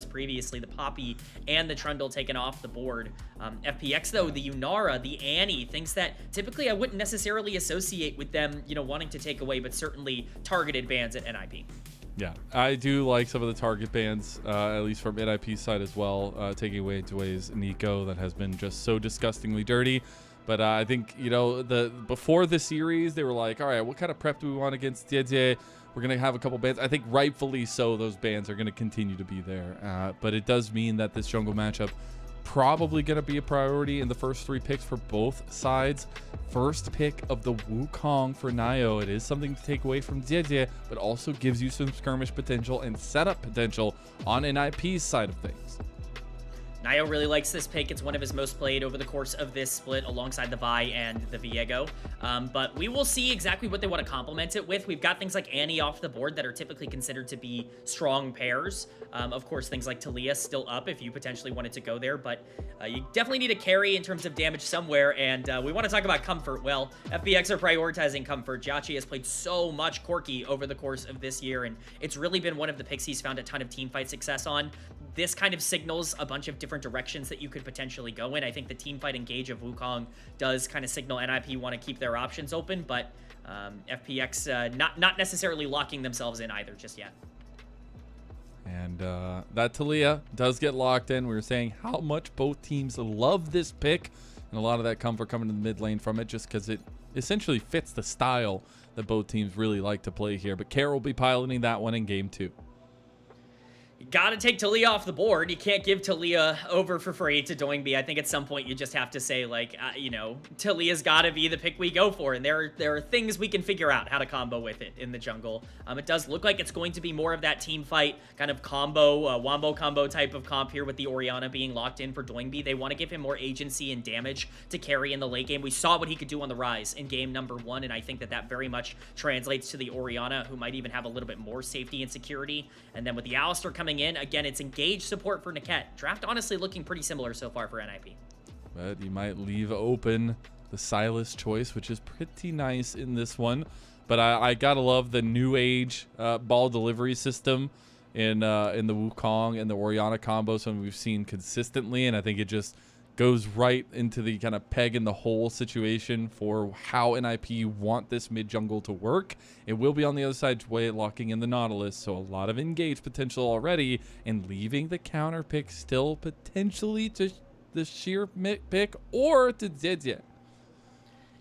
previously, the Poppy and the Trundle taken off the board. FPX though, the Yunara, the Annie, things that typically I wouldn't necessarily associate with them, you know, wanting to take away, but certainly targeted bans at NIP. Yeah, I do like some of the target bans, at least from NIP's side as well, taking away Jwei's Nico that has been just so disgustingly dirty. But I think, you know, before the series, they were like, all right, what kind of prep do we want against JiaQi? We're going to have a couple bans. I think rightfully so, those bans are going to continue to be there. But it does mean that this jungle matchup probably going to be a priority in the first 3 picks for both sides. First pick of the Wukong for Naiyou. It is something to take away from JiaQi, but also gives you some skirmish potential and setup potential on NIP's side of things. Naiyou really likes this pick. It's one of his most played over the course of this split alongside the Vi and the Viego. But we will see exactly what they want to complement it with. We've got things like Annie off the board that are typically considered to be strong pairs. Of course, things like Talia still up if you potentially wanted to go there. But you definitely need a carry in terms of damage somewhere. And we want to talk about comfort. Well, FPX are prioritizing comfort. JiaQi has played so much Corki over the course of this year. And it's really been one of the picks he's found a ton of teamfight success on. This kind of signals a bunch of different directions that you could potentially go in. I think the teamfight engage of Wukong does kind of signal NIP want to keep their options open, but FPX not necessarily locking themselves in either just yet. And that Talia does get locked in. We were saying how much both teams love this pick, and a lot of that comfort coming to the mid lane from it just because it essentially fits the style that both teams really like to play here. But Kara will be piloting that one in game 2. You gotta take Talia off the board. You can't give Talia over for free to Doinb. I think at some point you just have to say, like, you know, Talia's gotta be the pick we go for. And there are things we can figure out how to combo with it in the jungle. It does look like it's going to be more of that team fight kind of combo, wombo combo type of comp here with the Orianna being locked in for Doinb. They want to give him more agency and damage to carry in the late game. We saw what he could do on the Rise in game number 1, and I think that very much translates to the Orianna, who might even have a little bit more safety and security. And then with the Alistar coming in, again, it's engaged support for Niket. Draft honestly looking pretty similar so far for NIP. But you might leave open the Sylas choice, which is pretty nice in this one. But I gotta love the new age ball delivery system in the Wukong and the Orianna combo, something we've seen consistently, and I think it just goes right into the kind of peg in the hole situation for how NIP want this mid jungle to work. It will be on the other side, Jwei locking in the Nautilus, so a lot of engaged potential already, and leaving the counter pick still potentially to the sheer pick or to JiaQi.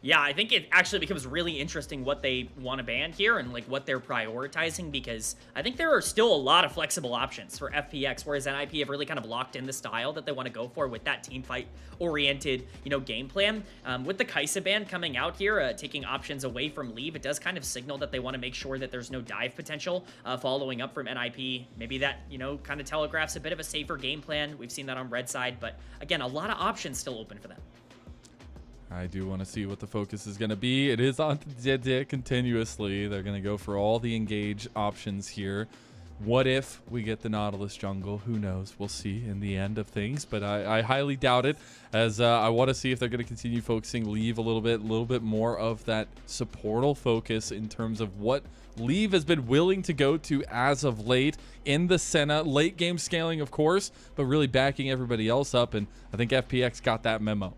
Yeah, I think it actually becomes really interesting what they want to ban here and like what they're prioritizing, because I think there are still a lot of flexible options for FPX, whereas NIP have really kind of locked in the style that they want to go for with that team fight oriented, you know, game plan. With the Kai'Sa ban coming out here, taking options away from Leave, it does kind of signal that they want to make sure that there's no dive potential following up from NIP. Maybe that, you know, kind of telegraphs a bit of a safer game plan. We've seen that on red side, but again, a lot of options still open for them. I do want to see what the focus is going to be. It is on JiaQi continuously. They're going to go for all the engage options here. What if we get the Nautilus jungle? Who knows? We'll see in the end of things, but I highly doubt it, as I want to see if they're going to continue focusing Leave a little bit more of that supportal focus in terms of what Leave has been willing to go to as of late in the Senna. Late game scaling, of course, but really backing everybody else up, and I think FPX got that memo.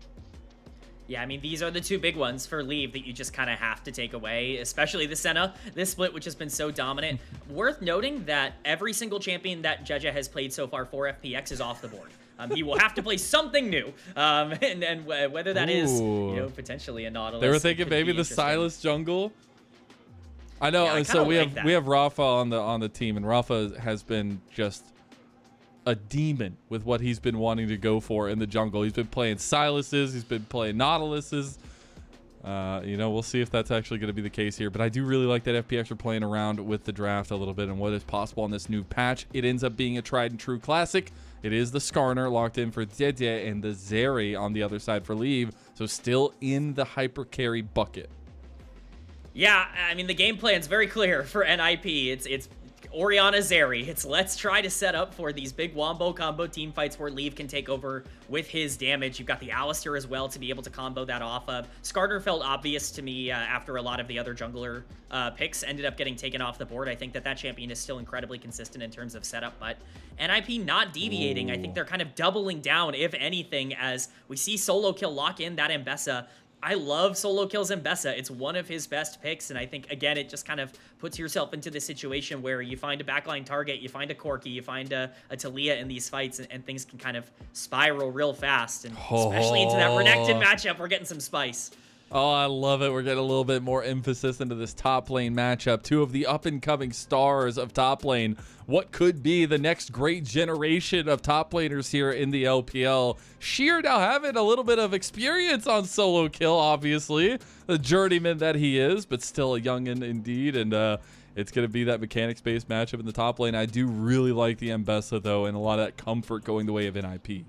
Yeah, I mean, these are the two big ones for Leave that you just kind of have to take away, especially the Senna, this split, which has been so dominant. Worth noting that every single champion that JiaQi has played so far for FPX is off the board. He will have to play something new, and whether that is, you know, potentially a Nautilus. They were thinking maybe the Sylas jungle. I know. Yeah, so we have Rafa on the team, and Rafa has been just a demon with what he's been wanting to go for in the jungle. He's been playing Sylas's, he's been playing Nautilus's. You know, we'll see if that's actually going to be the case here, but I do really like that FPX are playing around with the draft a little bit and what is possible on this new patch. It ends up being a tried and true classic. It is the Skarner locked in for JiaQi and the Zeri on the other side for Leave, so still in the hyper carry bucket. Yeah, I mean, the game plan's very clear for NIP. It's Orianna Zeri. It's let's try to set up for these big wombo combo team fights where Leave can take over with his damage. You've got the Alistar as well to be able to combo that off of. Skarner felt obvious to me after a lot of the other jungler picks ended up getting taken off the board. I think that champion is still incredibly consistent in terms of setup, but NIP not deviating. I think they're kind of doubling down, if anything, as we see Solokill lock in that Mbessa. I love Solokill's Mbessa. It's one of his best picks, and I think, again, it just kind of puts yourself into this situation where you find a backline target, you find a Corki, you find a Talia in these fights, and things can kind of spiral real fast, and especially into that Renekton matchup, we're getting some spice. Oh, I love it. We're getting a little bit more emphasis into this top lane matchup. Two of the up-and-coming stars of top lane. What could be the next great generation of top laners here in the LPL. Sheer now having a little bit of experience on Solokill, obviously. The journeyman that he is, but still a youngin' indeed. And it's going to be that mechanics-based matchup in the top lane. I do really like the Mbessa, though, and a lot of that comfort going the way of NIP.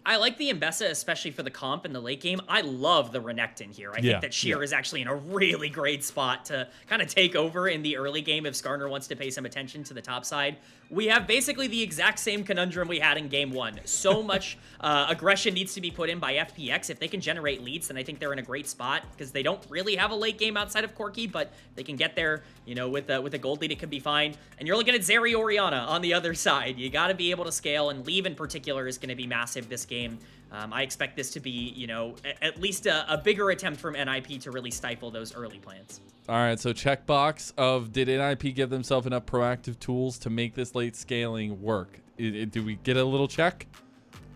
I like the Mbessa, especially for the comp in the late game. I love the Renekton here. I think that Sheer is actually in a really great spot to kind of take over in the early game if Skarner wants to pay some attention to the top side. We have basically the exact same conundrum we had in game one. So much aggression needs to be put in by FPX. If they can generate leads, then I think they're in a great spot because they don't really have a late game outside of Corki, but they can get there, you know, with a gold lead, it could be fine. And you're looking at Zeri Orianna on the other side. You got to be able to scale, and Leave in particular is going to be massive this game. I expect this to be, you know, at least a bigger attempt from NIP to really stifle those early plans. All right, so checkbox of did NIP give themselves enough proactive tools to make this late scaling work? Do we get a little check?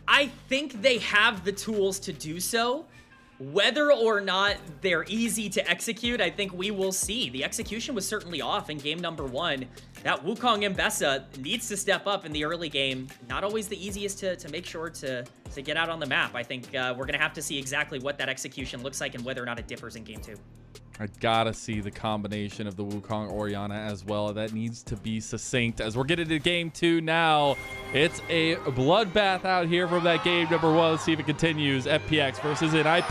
I think they have the tools to do so. Whether or not they're easy to execute, I think we will see. The execution was certainly off in game number one. That Wukong Mbessa needs to step up in the early game. Not always the easiest to make sure to get out on the map. I think we're going to have to see exactly what that execution looks like and whether or not it differs in game two. I gotta see the combination of the Wukong Orianna as well. That needs to be succinct as we're getting to game two now. It's a bloodbath out here from that game number one. Let's see if it continues. FPX versus NIP.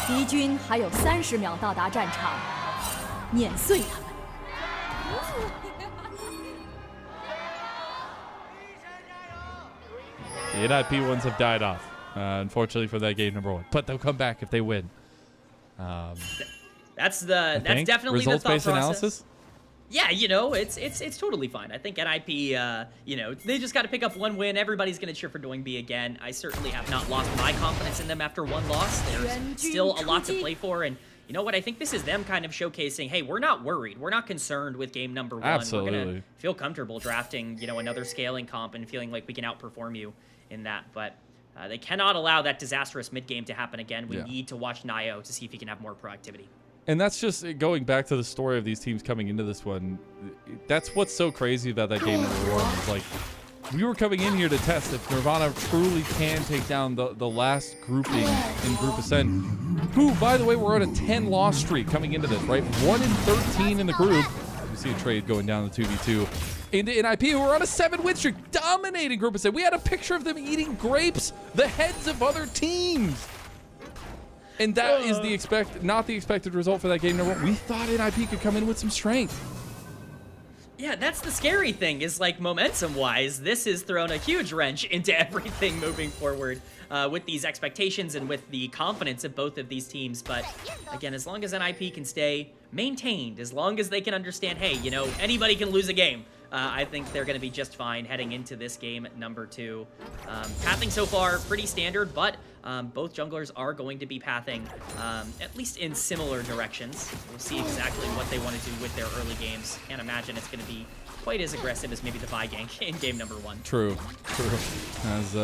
敌军还有30秒到达战场，碾碎他们。 The NIP ones have died off, unfortunately, for that game number one. But they'll come back if they win. That's definitely results-based the thought analysis. process. Yeah, you know, it's totally fine. I think NIP, you know, they just got to pick up one win. Everybody's going to cheer for Doinb again. I certainly have not lost my confidence in them after one loss. There's still a lot to play for, and you know what? I think this is them kind of showcasing, hey, we're not worried. We're not concerned with game number one. Absolutely. We're going to feel comfortable drafting, you know, another scaling comp and feeling like we can outperform you in that. But they cannot allow that disastrous mid game to happen again. We need to watch Naiyou to see if he can have more proactivity. And that's just going back to the story of these teams coming into this one. That's what's so crazy about that game number one. Is like, we were coming in here to test if Nirvana truly can take down the last grouping in Group Ascent, who, by the way, were on a 10-loss streak coming into this, right? 1-13 in the group. You see a trade going down the 2v2 into NIP, who were on a 7-win streak, dominating Group Ascent. We had a picture of them eating grapes, the heads of other teams. And that is not the expected result for that game number one. We thought NIP could come in with some strength. Yeah, that's the scary thing, is like momentum-wise, this has thrown a huge wrench into everything moving forward with these expectations and with the confidence of both of these teams. But again, as long as NIP can stay maintained, as long as they can understand, hey, you know, anybody can lose a game, I think they're going to be just fine heading into this game number two. Pathing so far, pretty standard, but both junglers are going to be pathing, at least in similar directions. We'll see exactly what they want to do with their early games. Can't imagine it's going to be quite as aggressive as maybe the Vi gank in game number one. True. As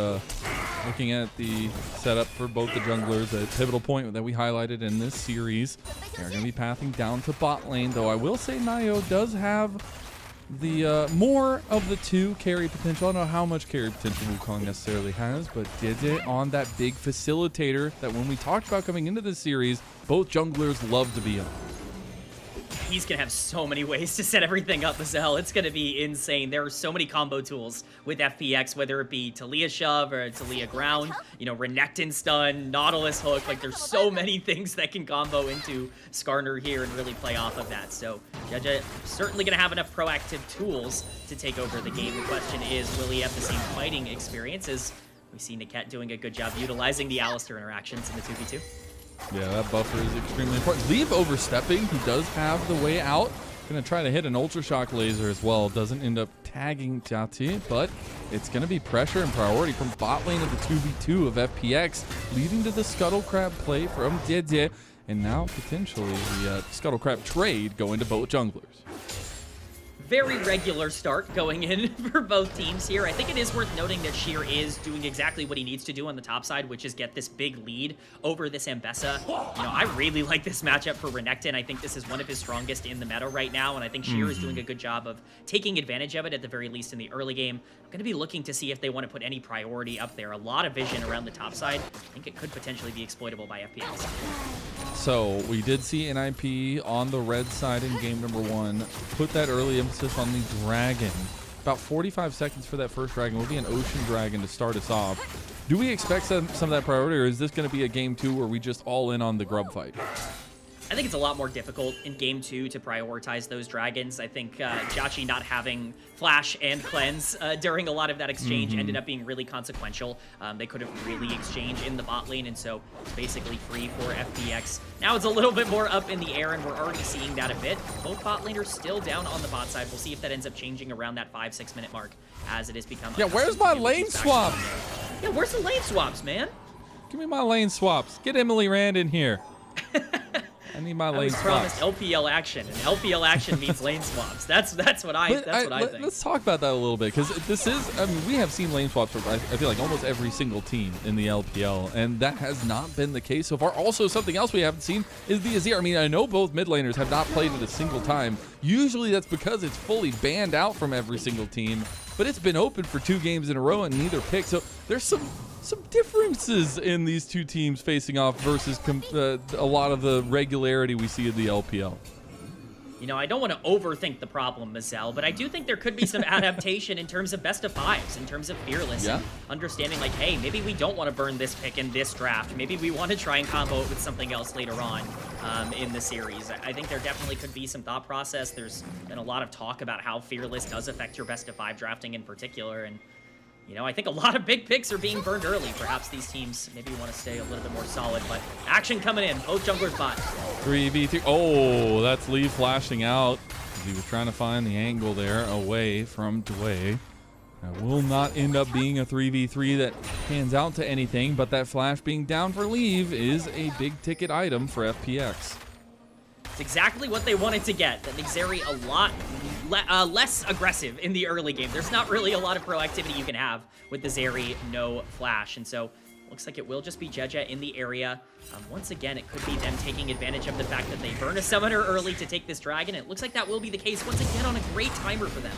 looking at the setup for both the junglers, a pivotal point that we highlighted in this series, they're going to be pathing down to bot lane, though I will say Naiyou does have the more of the two carry potential. I don't know how much carry potential Wukong necessarily has, but did it on that big facilitator that when we talked about coming into this series, both junglers love to be on. he's going to have so many ways to set everything up, Mazel. It's going to be insane. There are so many combo tools with FPX, whether it be Talia shove or Talia ground, you know, Renekton stun, Nautilus hook. Like, there's so many things that can combo into Skarner here and really play off of that. So, JiaQi certainly going to have enough proactive tools to take over the game. The question is, will he have the same fighting experience as we see Niket doing a good job utilizing the Alistar interactions in the 2v2? Yeah, that buffer is extremely important. Leave overstepping. He does have the way out. Gonna try to hit an Ultra Shock laser as well. Doesn't end up tagging JiaQi, but it's gonna be pressure and priority from bot lane of the 2v2 of FPX, leading to the Scuttle Crab play from Jwei, and now potentially the Scuttle Crab trade going to both junglers. Very regular start going in for both teams here. I think it is worth noting that Sheer is doing exactly what he needs to do on the top side, which is get this big lead over this Ambessa. You know, I really like this matchup for Renekton. I think this is one of his strongest in the meta right now, and I think Sheer is doing a good job of taking advantage of it at the very least in the early game. I'm going to be looking to see if they want to put any priority up there. A lot of vision around the top side. I think it could potentially be exploitable by FPX. So we did see NIP on the red side in game number 1. Put that early emphasis on the dragon. About 45 seconds for that first dragon. Will be an ocean dragon to start us off. Do we expect some of that priority, or is this going to be a game 2 where we just all in on the grub fight? I think it's a lot more difficult in game 2 to prioritize those dragons. I think JiaQi not having flash and cleanse during a lot of that exchange ended up being really consequential. They couldn't really exchange in the bot lane, and so it's basically free for FPX. Now it's a little bit more up in the air, and we're already seeing that a bit. Both bot laners still down on the bot side. We'll see if that ends up changing around that 5-6 minute mark as it has become. Yeah, where's my lane swap? Yeah, where's the lane swaps, man? Give me my lane swaps. Get Emily Rand in here. I need my lane promised swaps. LPL action, and LPL action means lane swaps. That's what I think. Let's talk about that a little bit, because this is, I mean, we have seen lane swaps for, I feel like, almost every single team in the LPL, and that has not been the case so far. Also, something else we haven't seen is the Azir. I mean, I know both mid laners have not played it a single time. Usually that's because it's fully banned out from every single team, but it's been open for 2 games in a row and neither pick. So there's some differences in these two teams facing off versus a lot of the regularity we see in the LPL. You know, I don't want to overthink the problem, Mazel, but I do think there could be some adaptation in terms of best of 5s, in terms of Fearless, and understanding like, hey, maybe we don't want to burn this pick in this draft. Maybe we want to try and combo it with something else later on in the series. I think there definitely could be some thought process. There's been a lot of talk about how Fearless does affect your best of 5 drafting in particular, and you know, I think a lot of big picks are being burned early. Perhaps these teams maybe want to stay a little bit more solid, but action coming in. Both junglers bot. 3v3. Oh, that's Lee flashing out. He was trying to find the angle there away from Jwei. That will not end up being a 3v3 that pans out to anything, but that flash being down for Leave is a big ticket item for FPX. It's exactly what they wanted to get. That makes Zeri a lot less aggressive in the early game. There's not really a lot of proactivity you can have with the Zeri no flash. And so looks like it will just be JiaQi in the area. Once again, it could be them taking advantage of the fact that they burn a summoner early to take this dragon. It looks like that will be the case once again on a great timer for them.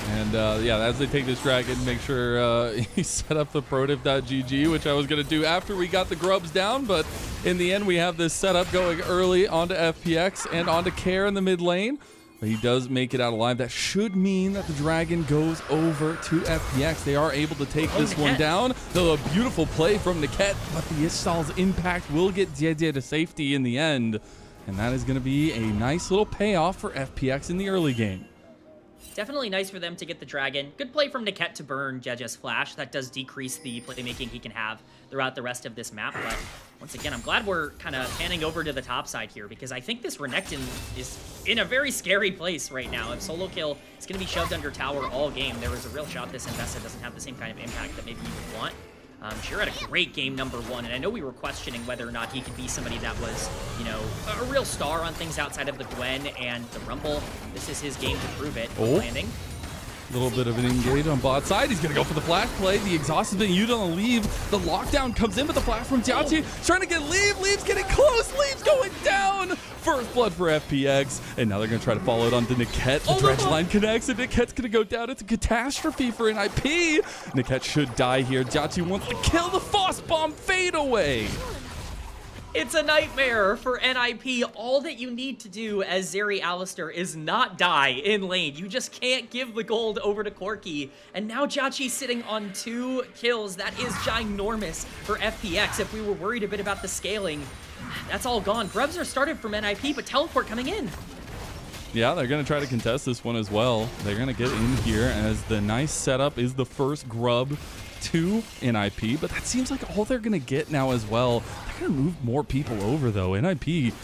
And yeah, as they take this dragon, make sure he set up the protiv.gg, which I was going to do after we got the grubs down. But in the end, we have this setup going early onto FPX and onto Care in the mid lane. But he does make it out alive. That should mean that the dragon goes over to FPX. They are able to take this one down. Though a beautiful play from Niket, but the Istal's impact will get Jwei to safety in the end. And that is going to be a nice little payoff for FPX in the early game. Definitely nice for them to get the dragon. Good play from Niket to burn Jwei's flash. That does decrease the playmaking he can have throughout the rest of this map. But once again, I'm glad we're kind of panning over to the top side here, because I think this Renekton is in a very scary place right now. If Solokill is going to be shoved under tower all game, there is a real shot this Ambessa doesn't have the same kind of impact that maybe you would want. Sheer had a great game number 1, and I know we were questioning whether or not he could be somebody that was, you know, a real star on things outside of the Gwen and the Rumble. This is his game to prove it. Landing. A little bit of an engage on bot side. He's going to go for the flash play. The exhaust has been used on the Leave. The lockdown comes in with the flash from JiaQi. Trying to get Leave. Leave's getting close. Leave's going down. First blood for FPX. And now they're going to try to follow it onto Niket. The dredge line connects, and Niket's going to go down. It's a catastrophe for NIP. Niket should die here. JiaQi wants to kill the Frost Bomb. Fade away. It's a nightmare for NIP. All that you need to do as Zeri Alistair is not die in lane. You just can't give the gold over to Corki. And now JiaQi sitting on 2 kills. That is ginormous for FPX. If we were worried a bit about the scaling, that's all gone. Grubs are started from NIP, but Teleport coming in. Yeah, they're going to try to contest this one as well. They're going to get in here as the nice setup is the first grub to NIP, but that seems like all they're going to get now as well. They're going to move more people over, though. NIP,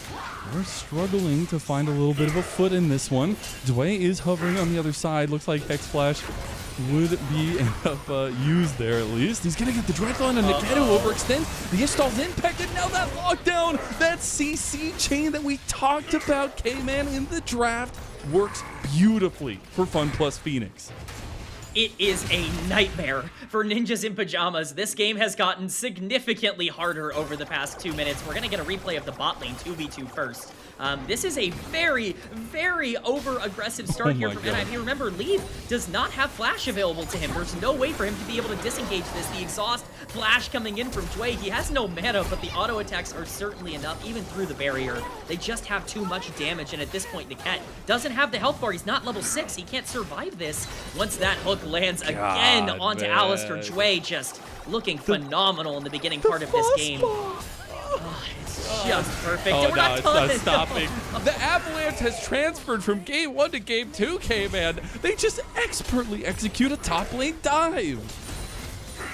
we're struggling to find a little bit of a foot in this one. Jwei is hovering on the other side. Looks like Hex Flash would be used there at least. He's going to get the direct on, and Niket overextend. The install's impacted. Now that lockdown, that CC chain that we talked about, Kman, in the draft, works beautifully for FunPlus Phoenix. It is a nightmare for Ninjas in Pyjamas. This game has gotten significantly harder over the past 2 minutes. We're going to get a replay of the bot lane 2v2 first. This is a very, very over-aggressive start here from NIP. Remember, Leave does not have flash available to him. There's no way for him to be able to disengage this. The exhaust flash coming in from Jwei. He has no mana, but the auto attacks are certainly enough, even through the barrier. They just have too much damage, and at this point, Niket doesn't have the health bar. He's not level 6. He can't survive this. Once that hook lands again onto Alistair, Jwei just looking phenomenal in the beginning part of this game. It's just perfect. Oh, and we're no, not it's done. not stopping. The Avalanche has transferred from game 1 to game 2, Kman. They just expertly execute a top lane dive.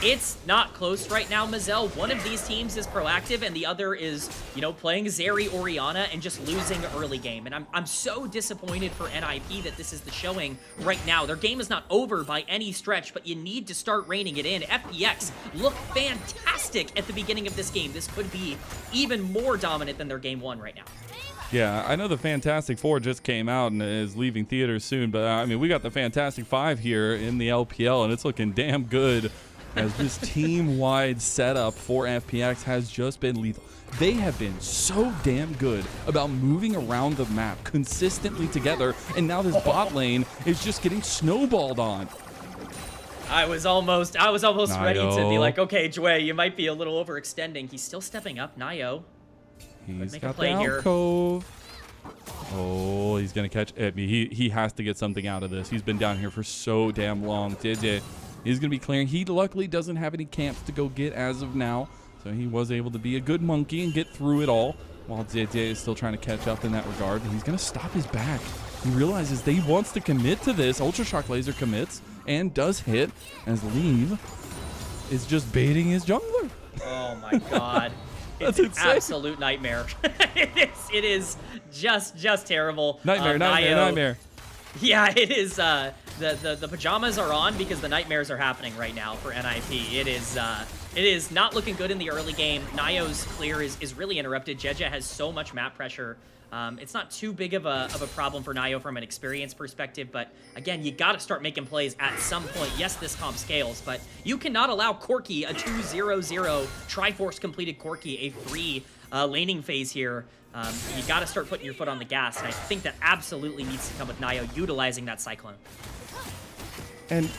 It's not close right now, Mazel. One of these teams is proactive, and the other is, you know, playing Zeri Orianna and just losing early game. And I'm so disappointed for NIP that this is the showing right now. Their game is not over by any stretch, but you need to start reining it in. FPX looked fantastic at the beginning of this game. This could be even more dominant than their game 1 right now. Yeah, I know the Fantastic Four just came out and is leaving theaters soon, but I mean, we got the Fantastic Five here in the LPL, and it's looking damn good. As this team-wide setup for FPX has just been lethal. They have been so damn good about moving around the map consistently together, and now this bot lane is just getting snowballed on. I was almost ready to be Naiyou. like, okay, Jwei, you might be a little overextending. He's still stepping up. Naiyou. He's got the alcove. Oh, he's gonna catch it. He has to get something out of this. He's been down here for so damn long. JJ. He's going to be clearing. He luckily doesn't have any camps to go get as of now, so he was able to be a good monkey and get through it all, while JJ is still trying to catch up in that regard. And he's going to stop his back. He realizes that he wants to commit to this. Ultra Shock Laser commits and does hit, as Leave is just baiting his jungler. Oh my god. It's an absolute nightmare. It is just terrible. Nightmare. Yeah, it is. The pajamas are on because the nightmares are happening right now for NIP. It is not looking good in the early game. Naiyou's clear is really interrupted. Jeja has so much map pressure. It's not too big of a problem for Naiyou from an experience perspective, but again, you got to start making plays at some point. Yes, this comp scales, but you cannot allow Corki, a 2-0-0 Triforce completed Corki, a free laning phase here. You got to start putting your foot on the gas, and I think that absolutely needs to come with Naiyou utilizing that Cyclone. And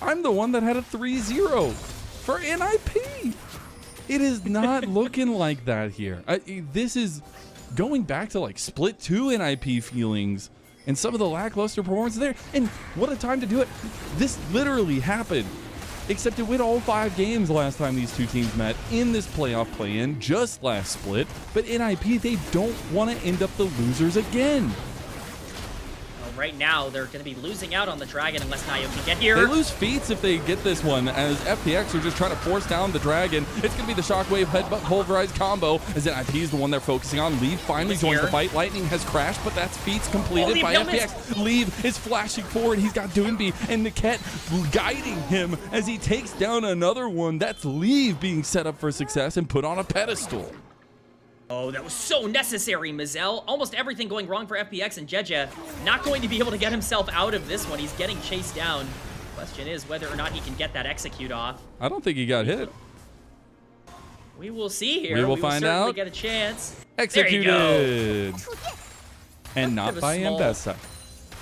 I'm the one that had a 3-0 for NIP. It is not looking like that here. This is going back to like Split 2 NIP feelings and some of the lackluster performance there. And what a time to do it. This literally happened. Except it went all 5 games last time these two teams met in this playoff play-in, just last split. But NIP, they don't want to end up the losers again. Well, right now, they're going to be losing out on the Dragon unless Naiyou can get here. They lose feats if they get this one, as FPX are just trying to force down the Dragon. It's going to be the Shockwave Headbutt Pulverized combo, as NIP is the one they're focusing on. Leave finally joins the fight. Lightning has crashed, but that's feats completed by FPX. Leave is flashing forward. He's got Doinb and Niket guiding him as he takes down another one. That's Leave being set up for success and put on a pedestal. Oh, that was so necessary, Mazel. Almost everything going wrong for FPX, and Jeja not going to be able to get himself out of this one. He's getting chased down. Question is whether or not he can get that execute off. I don't think he got hit. We will see here. We will find out. Get a chance. Executed. And not by Ambessa.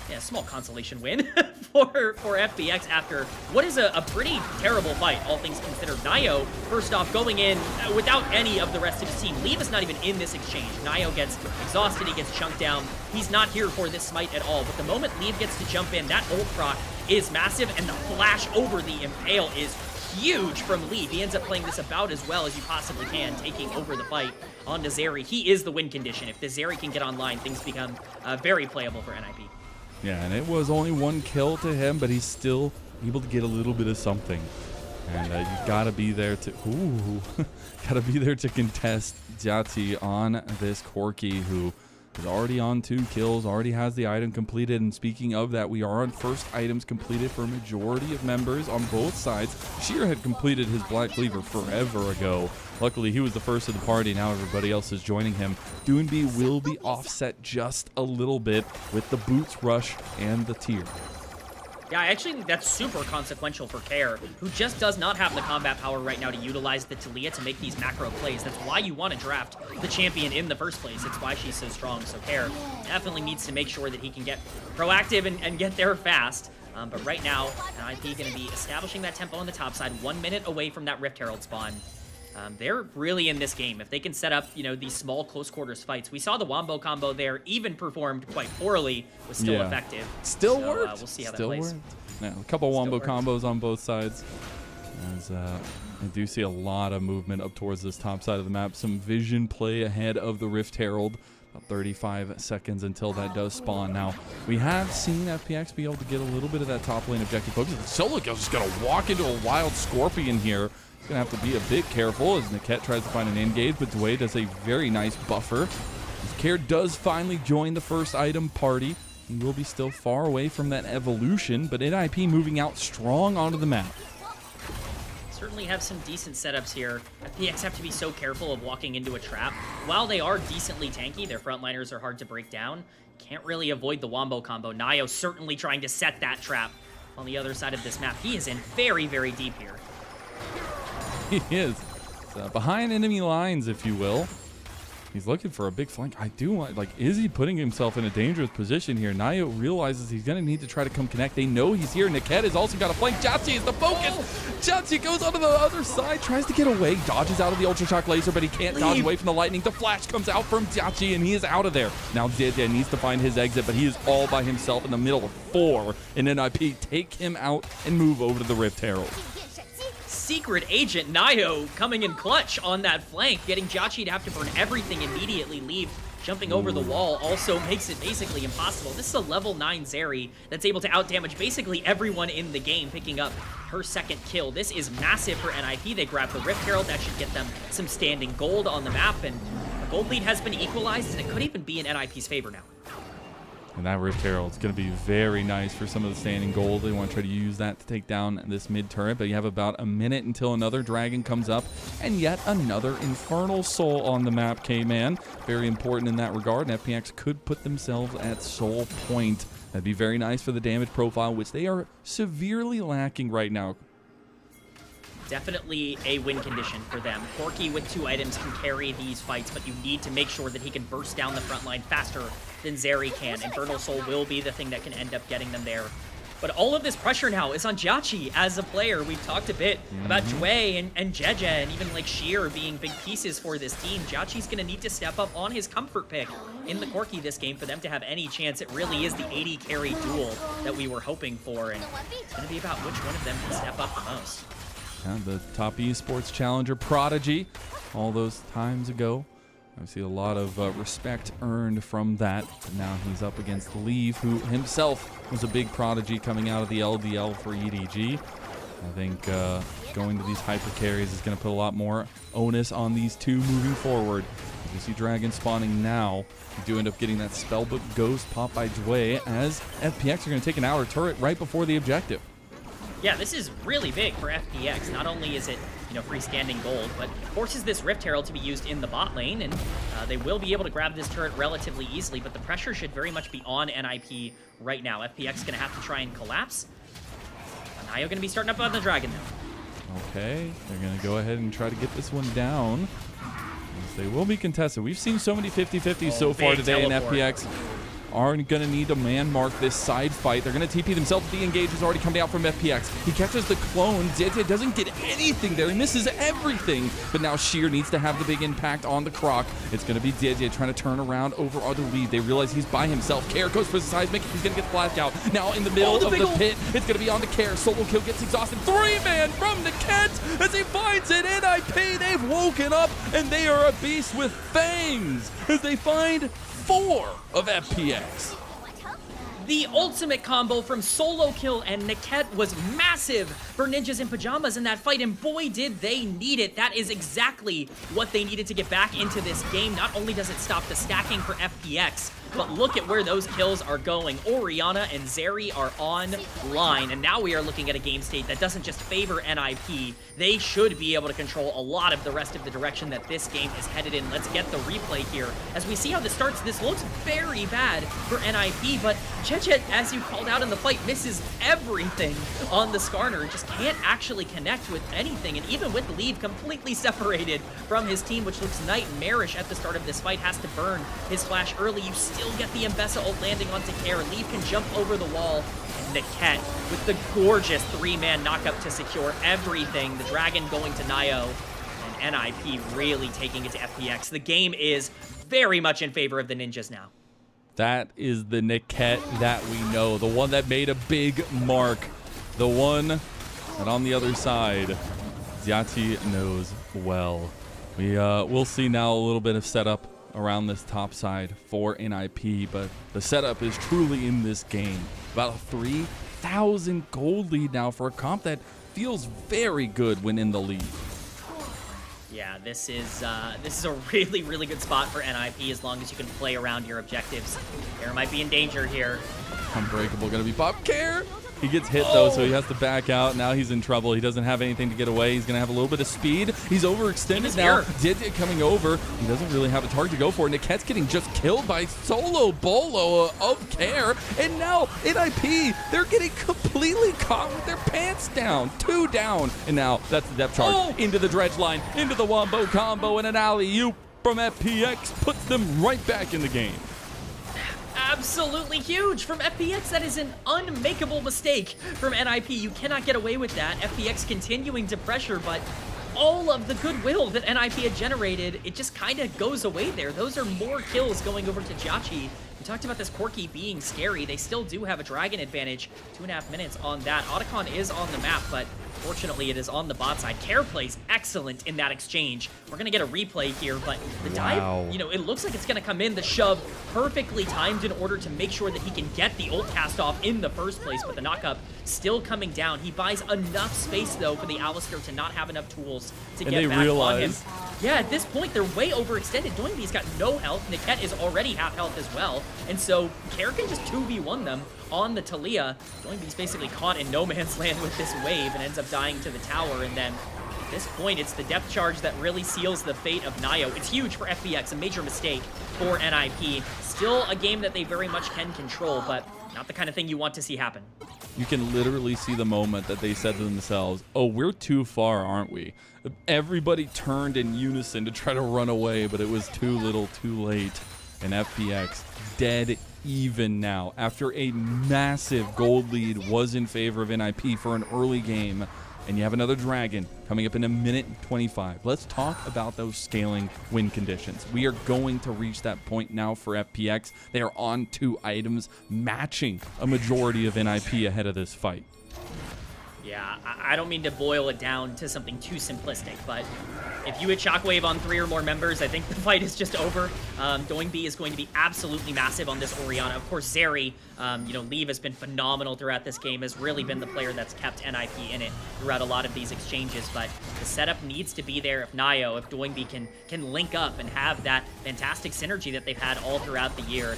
Yeah, small consolation win for FPX after what is a pretty terrible fight, all things considered. Naiyou, first off, going in without any of the rest of his team. Leave is not even in this exchange. Naiyou gets exhausted, he gets chunked down. He's not here for this smite at all, but the moment Leave gets to jump in, that ult proc is massive, and the flash over the Impale is huge from Leave. He ends up playing this about as well as you possibly can, taking over the fight onto Zeri. He is the win condition. If the Zeri can get online, things become very playable for NIP. Yeah, and it was only 1 kill to him, but he's still able to get a little bit of something. And you gotta be there to gotta be there to contest JiaQi on this Corki, who is already on 2 kills, already has the item completed. And speaking of that, we are on first items completed for a majority of members on both sides. Sheer had completed his Black Cleaver forever ago. Luckily, he was the first of the party. Now everybody else is joining him. Doinb will be offset just a little bit with the Boots Rush and the Tier. Yeah, I actually think that's super consequential for Care, who just does not have the combat power right now to utilize the Talia to make these macro plays. That's why you want to draft the champion in the first place. It's why she's so strong. So Care definitely needs to make sure that he can get proactive and get there fast. But right now, NIP going to be establishing that tempo on the top side, 1 minute away from that Rift Herald spawn. They're really in this game. If they can set up, these small close quarters fights. We saw the Wombo combo there, even performed quite poorly, was still effective. Still so, worked. We'll see how that plays. Yeah, a couple Wombo combos on both sides. As I do see a lot of movement up towards this top side of the map. Some vision play ahead of the Rift Herald. About 35 seconds until that does spawn. Now, we have seen FPX be able to get a little bit of that top lane objective focus. Solokill's just going to walk into a wild Scorpion here. He's going to have to be a bit careful as Niket tries to find an engage, but Jwei does a very nice buffer. As Care does finally join the first item party. He will be still far away from that evolution, but NIP moving out strong onto the map. Certainly have some decent setups here. FPX have to be so careful of walking into a trap. While they are decently tanky, their frontliners are hard to break down. Can't really avoid the Wombo combo. Naiyou certainly trying to set that trap on the other side of this map. He is in very, very deep here. He is. Behind enemy lines, if you will. He's looking for a big flank. I do want, is he putting himself in a dangerous position here? Naiyou realizes he's going to need to try to come connect. They know he's here. Niket has also got a flank. JiaQi is the focus. JiaQi goes onto the other side, tries to get away, dodges out of the Ultra Shock laser, but he can't dodge away from the lightning. The flash comes out from JiaQi, and he is out of there. Now Dede needs to find his exit, but he is all by himself in the middle of 4. And NIP take him out and move over to the Rift Herald. Secret agent Naiyou coming in clutch on that flank, getting JiaQi to have to burn everything immediately. Leave jumping over the wall also makes it basically impossible. This is a level 9 Zeri that's able to outdamage basically everyone in the game, picking up her second kill. This is massive for NIP. They grab the Rift Herald. That should get them some standing gold on the map, and the gold lead has been equalized, and it could even be in NIP's favor now. And that Rift Herald is going to be very nice for some of the standing gold. They want to try to use that to take down this mid turret, but you have about a minute until another dragon comes up, and yet another Infernal Soul on the map, Kman. Very important in that regard, and FPX could put themselves at soul point. That'd be very nice for the damage profile, which they are severely lacking right now. Definitely a win condition for them. Corki with 2 items can carry these fights, but you need to make sure that he can burst down the front line faster than Zeri can. Infernal Soul will be the thing that can end up getting them there. But all of this pressure now is on JiaQi as a player. We've talked a bit about Jwei and Jeje and even Sheer being big pieces for this team. JiaQi's going to need to step up on his comfort pick in the Corki this game for them to have any chance. It really is the 80 carry duel that we were hoping for, and it's going to be about which one of them can step up the most. The top esports challenger prodigy all those times ago. I see a lot of respect earned from that. But now he's up against Leave, who himself was a big prodigy coming out of the LDL for EDG. I think going to these hyper carries is going to put a lot more onus on these two moving forward. You see Dragon spawning now. You do end up getting that Spellbook Ghost pop by Jwei as FPX are going to take an outer turret right before the objective. Yeah, this is really big for FPX. Not only is it, freestanding gold, but forces this Rift Herald to be used in the bot lane, and they will be able to grab this turret relatively easily, but the pressure should very much be on NIP right now. FPX going to have to try and collapse. Naiyou going to be starting up on the Dragon now. Okay, they're going to go ahead and try to get this one down. They will be contested. We've seen so many 50-50s so far today in FPX. are going to need to man mark this side fight. They're going to TP themselves. The engage is already coming out from FPX. He catches the clone. JiaQi doesn't get anything there. He misses everything. But now Sheer needs to have the big impact on the Croc. It's going to be JiaQi trying to turn around over on the lead. They realize he's by himself. Care goes for the seismic. He's going to get flashed out. Now in the middle of the pit, it's going to be on the Care. Solokill gets exhausted. 3-man from Niket as he finds it. NIP, they've woken up and they are a beast with fangs as they find 4 of FPX. The ultimate combo from Solokill and Niket was massive for Ninjas in Pyjamas in that fight, and boy did they need it. That is exactly what they needed to get back into this game. Not only does it stop the stacking for FPX, but look at where those kills are going. Orianna and Zeri are online, and now we are looking at a game state that doesn't just favor NIP. They should be able to control a lot of the rest of the direction that this game is headed in. Let's get the replay here. As we see how this starts, this looks very bad for NIP, but Chet, as you called out in the fight, misses everything on the Skarner and just can't actually connect with anything. And even with Leave completely separated from his team, which looks nightmarish at the start of this fight, has to burn his flash early. You still get the Mbessa ult landing onto Care. Leave can jump over the wall. And Niket with the gorgeous 3-man knockup to secure everything. The Dragon going to Naiyou. And NIP really taking it to FPX. The game is very much in favor of the Ninjas now. That is the Niket that we know, the one that made a big mark, the one that on the other side, JiaQi knows well. We'll see now a little bit of setup around this top side for NIP, but the setup is truly in this game. About a 3,000 gold lead now for a comp that feels very good when in the lead. Yeah, this is a really, really good spot for NIP as long as you can play around your objectives. Care might be in danger here. Unbreakable gonna be pop. Care! He gets hit though, so he has to back out. Now he's in trouble. He doesn't have anything to get away. He's gonna have a little bit of speed. He's overextended now. JiaQi coming over. He doesn't really have a target to go for. Niket's getting just killed by Solo Bolo of Care. And now NIP, they're getting completely caught with their pants down. 2 down. And now that's the depth charge. Into the dredge line, into the wombo combo, and an alley-oop from FPX puts them right back in the game. Absolutely huge from FPX. That is an unmakeable mistake from NIP. You cannot get away with that. FPX continuing to pressure, but all of the goodwill that NIP had generated, it just kind of goes away there. Those are more kills going over to JiaQi. We talked about this Corki being scary. They still do have a Dragon advantage. 2.5 minutes on that. Otacon is on the map, but fortunately it is on the bot side. Care plays excellent in that exchange. We're going to get a replay here, but the dive, you know, it looks like it's going to come in. The shove perfectly timed in order to make sure that he can get the ult cast off in the first place, but the knockup still coming down. He buys enough space, though, for the Alistair to not have enough tools to get back on him. Yeah, at this point, they're way overextended. Doinb's got no health. Niket is already half health as well. And so Care can just 2v1 them on the Talia. Doinb's basically caught in no man's land with this wave and ends up dying to the tower. And then at this point, it's the depth charge that really seals the fate of Naiyou. It's huge for FPX, a major mistake for NIP. Still a game that they very much can control, but not the kind of thing you want to see happen. You can literally see the moment that they said to themselves, oh, we're too far, aren't we? Everybody turned in unison to try to run away, but it was too little, too late. And FPX dead even now after a massive gold lead was in favor of NIP for an early game. And you have another Dragon coming up in 1:25. Let's talk about those scaling win conditions. We are going to reach that point now for FPX. They are on 2 items, matching a majority of NIP ahead of this fight. Yeah, I don't mean to boil it down to something too simplistic, but if you hit Shockwave on 3 or more members, I think the fight is just over. Doinb is going to be absolutely massive on this Orianna. Of course, Zeri, you know, Leave has been phenomenal throughout this game, has really been the player that's kept NIP in it throughout a lot of these exchanges, but the setup needs to be there if Naiyou, if Doinb can link up and have that fantastic synergy that they've had all throughout the year.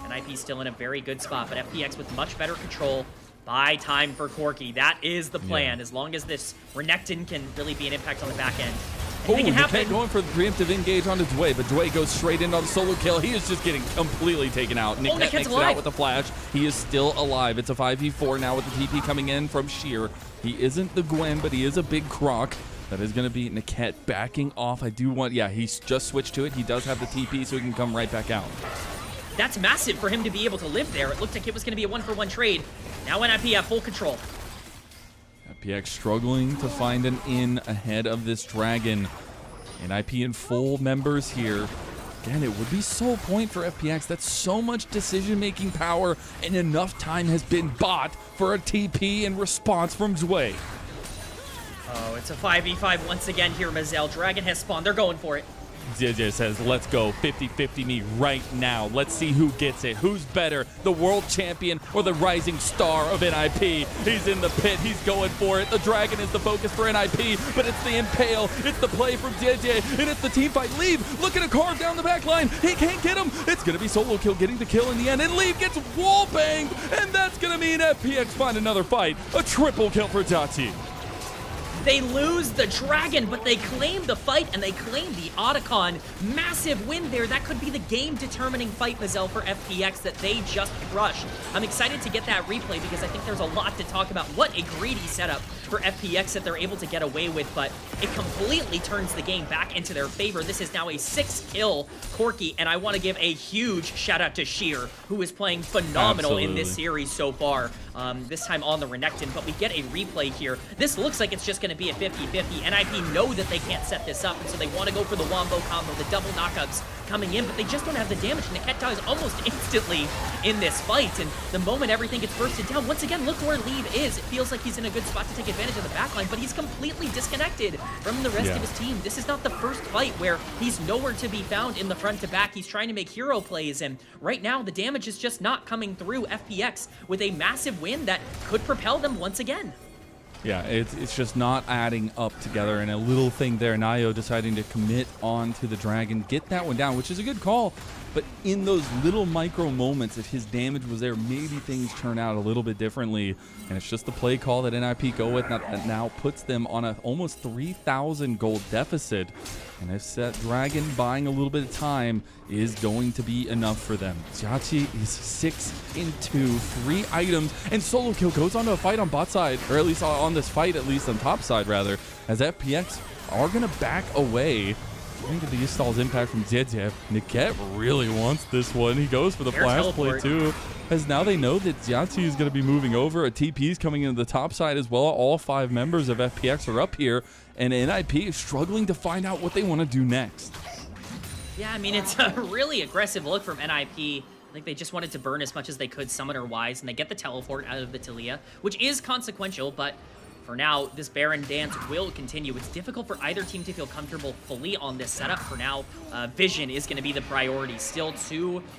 NIP's still in a very good spot, but FPX with much better control. Buy time for Corki. That is the plan. As long as this Renekton can really be an impact on the back end. Niket going for the preemptive engage onto Jwei, but Jwei goes straight in on the solo kill. He is just getting completely taken out. Niket makes it out with a flash. He is still alive. It's a 5v4 now with the TP coming in from Sheer. He isn't the Gwen, but he is a big croc. That is going to be Niket backing off. I do want, yeah, he's just switched to it. He does have the TP, so he can come right back out. that's massive for him to be able to live there. It looked like it was going to be a 1-for-1 trade. Now NIP have full control. FPX struggling to find an in ahead of this dragon. NIP in full members here. Again, it would be soul point for FPX. That's so much decision-making power, and enough time has been bought for a TP in response from Jwei. Oh, it's a 5v5 once again here, Mazel. Dragon has spawned. They're going for it. JJ says, let's go 50-50 me right now. Let's see who gets it. Who's better, the world champion or the rising star of NIP? He's in the pit. He's going for it. The dragon is the focus for NIP, but it's the impale. It's the play from JJ, and it's the team fight. Leave looking to carve down the back line. He can't get him. It's going to be Solokill getting the kill in the end, and Leave gets wall banged, and that's going to mean FPX find another fight. A triple kill for JiaQi. They lose the dragon, but they claim the fight, and they claim the Otacon. Massive win there. That could be the game-determining fight, Mazel, for FPX that they just crushed. I'm excited to get that replay because I think there's a lot to talk about. What a greedy setup for FPX that they're able to get away with, but it completely turns the game back into their favor. This is now a 6-kill Corki, and I want to give a huge shout-out to Sheer, who is playing phenomenal in this series so far. This time on the Renekton, but we get a replay here. This looks like it's just going to be a 50-50. NIP know that they can't set this up, and so they want to go for the wombo combo, the double knockups coming in, but they just don't have the damage. Niket dies almost instantly in this fight, and the moment everything gets bursted down, once again, look where Leave is. It feels like he's in a good spot to take advantage of the backline, but he's completely disconnected from the rest of his team. This is not the first fight where he's nowhere to be found in the front to back. He's trying to make hero plays, and right now, the damage is just not coming through. FPX with a massive win that could propel them once again. Yeah, it's just not adding up together, and a little thing there, Naiyou deciding to commit on to the dragon, get that one down, which is a good call, but in those little micro moments, if his damage was there, maybe things turn out a little bit differently, and it's just the play call that NIP go with that now puts them on a almost 3,000 gold deficit, and if that dragon buying a little bit of time is going to be enough for them. JiaQi is 6-2, 3 items, and Solokill goes on to a fight on bot side, or at least on this fight, at least on top side rather, as FPX are going to back away. I think the Yistall's impact from JJ. Niket really wants this one. He goes for the flash play too, as now they know that JiaQi is going to be moving over. A TP is coming into the top side as well. All 5 members of FPX are up here, and NIP is struggling to find out what they want to do next. Yeah, I mean, it's a really aggressive look from NIP. I think they just wanted to burn as much as they could summoner-wise, and they get the teleport out of the Talia, which is consequential, but for now, this Baron dance will continue. It's difficult for either team to feel comfortable fully on this setup. For now, vision is going to be the priority. Still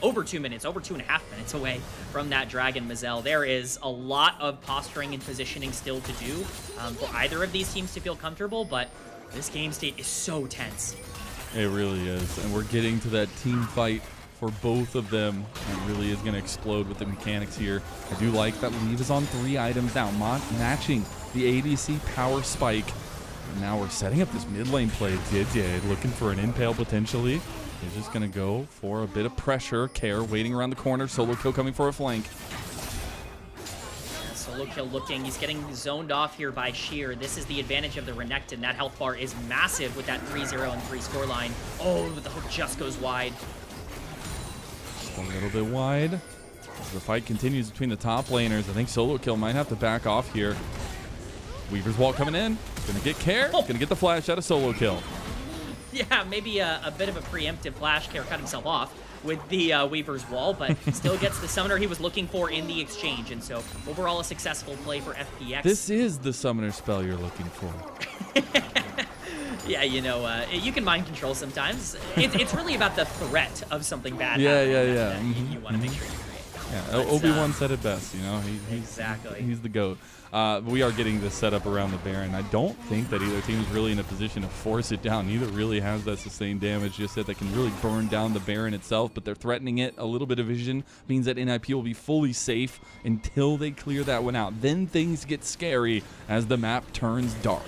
over 2 minutes, over 2.5 minutes away from that dragon, Mazel. There is a lot of posturing and positioning still to do for either of these teams to feel comfortable, but this game state is so tense. It really is, and we're getting to that team fight for both of them. It really is going to explode with the mechanics here. I do like that Leave is on 3 items now, matching the ADC power spike. And now we're setting up this mid lane play. JJ looking for an impale potentially. He's just going to go for a bit of pressure. Care waiting around the corner. Solokill coming for a flank. Solokill looking, he's getting zoned off here by Sheer. This is the advantage of the Renekton. That health bar is massive with that 3-0 and 3 scoreline. Oh, the hook just goes wide. A little bit wide. As the fight continues between the top laners, I think Solokill might have to back off here. Weaver's wall coming in. Gonna get Care. Gonna get the flash out of Solokill. Yeah, maybe a bit of a preemptive flash. Care cut himself off with the Weaver's wall, but still gets the summoner he was looking for in the exchange. And so overall a successful play for FPX. This is the summoner spell you're looking for. Yeah, you know, you can mind control sometimes. It's really about the threat of something bad happening. That you want to make sure you create. Yeah, Obi-Wan said it best, you know. Exactly. He's the GOAT. We are getting this set up around the Baron. I don't think that either team is really in a position to force it down. Neither really has that sustained damage, just that they can really burn down the Baron itself, but they're threatening it. A little bit of vision means that NIP will be fully safe until they clear that one out. Then things get scary as the map turns dark.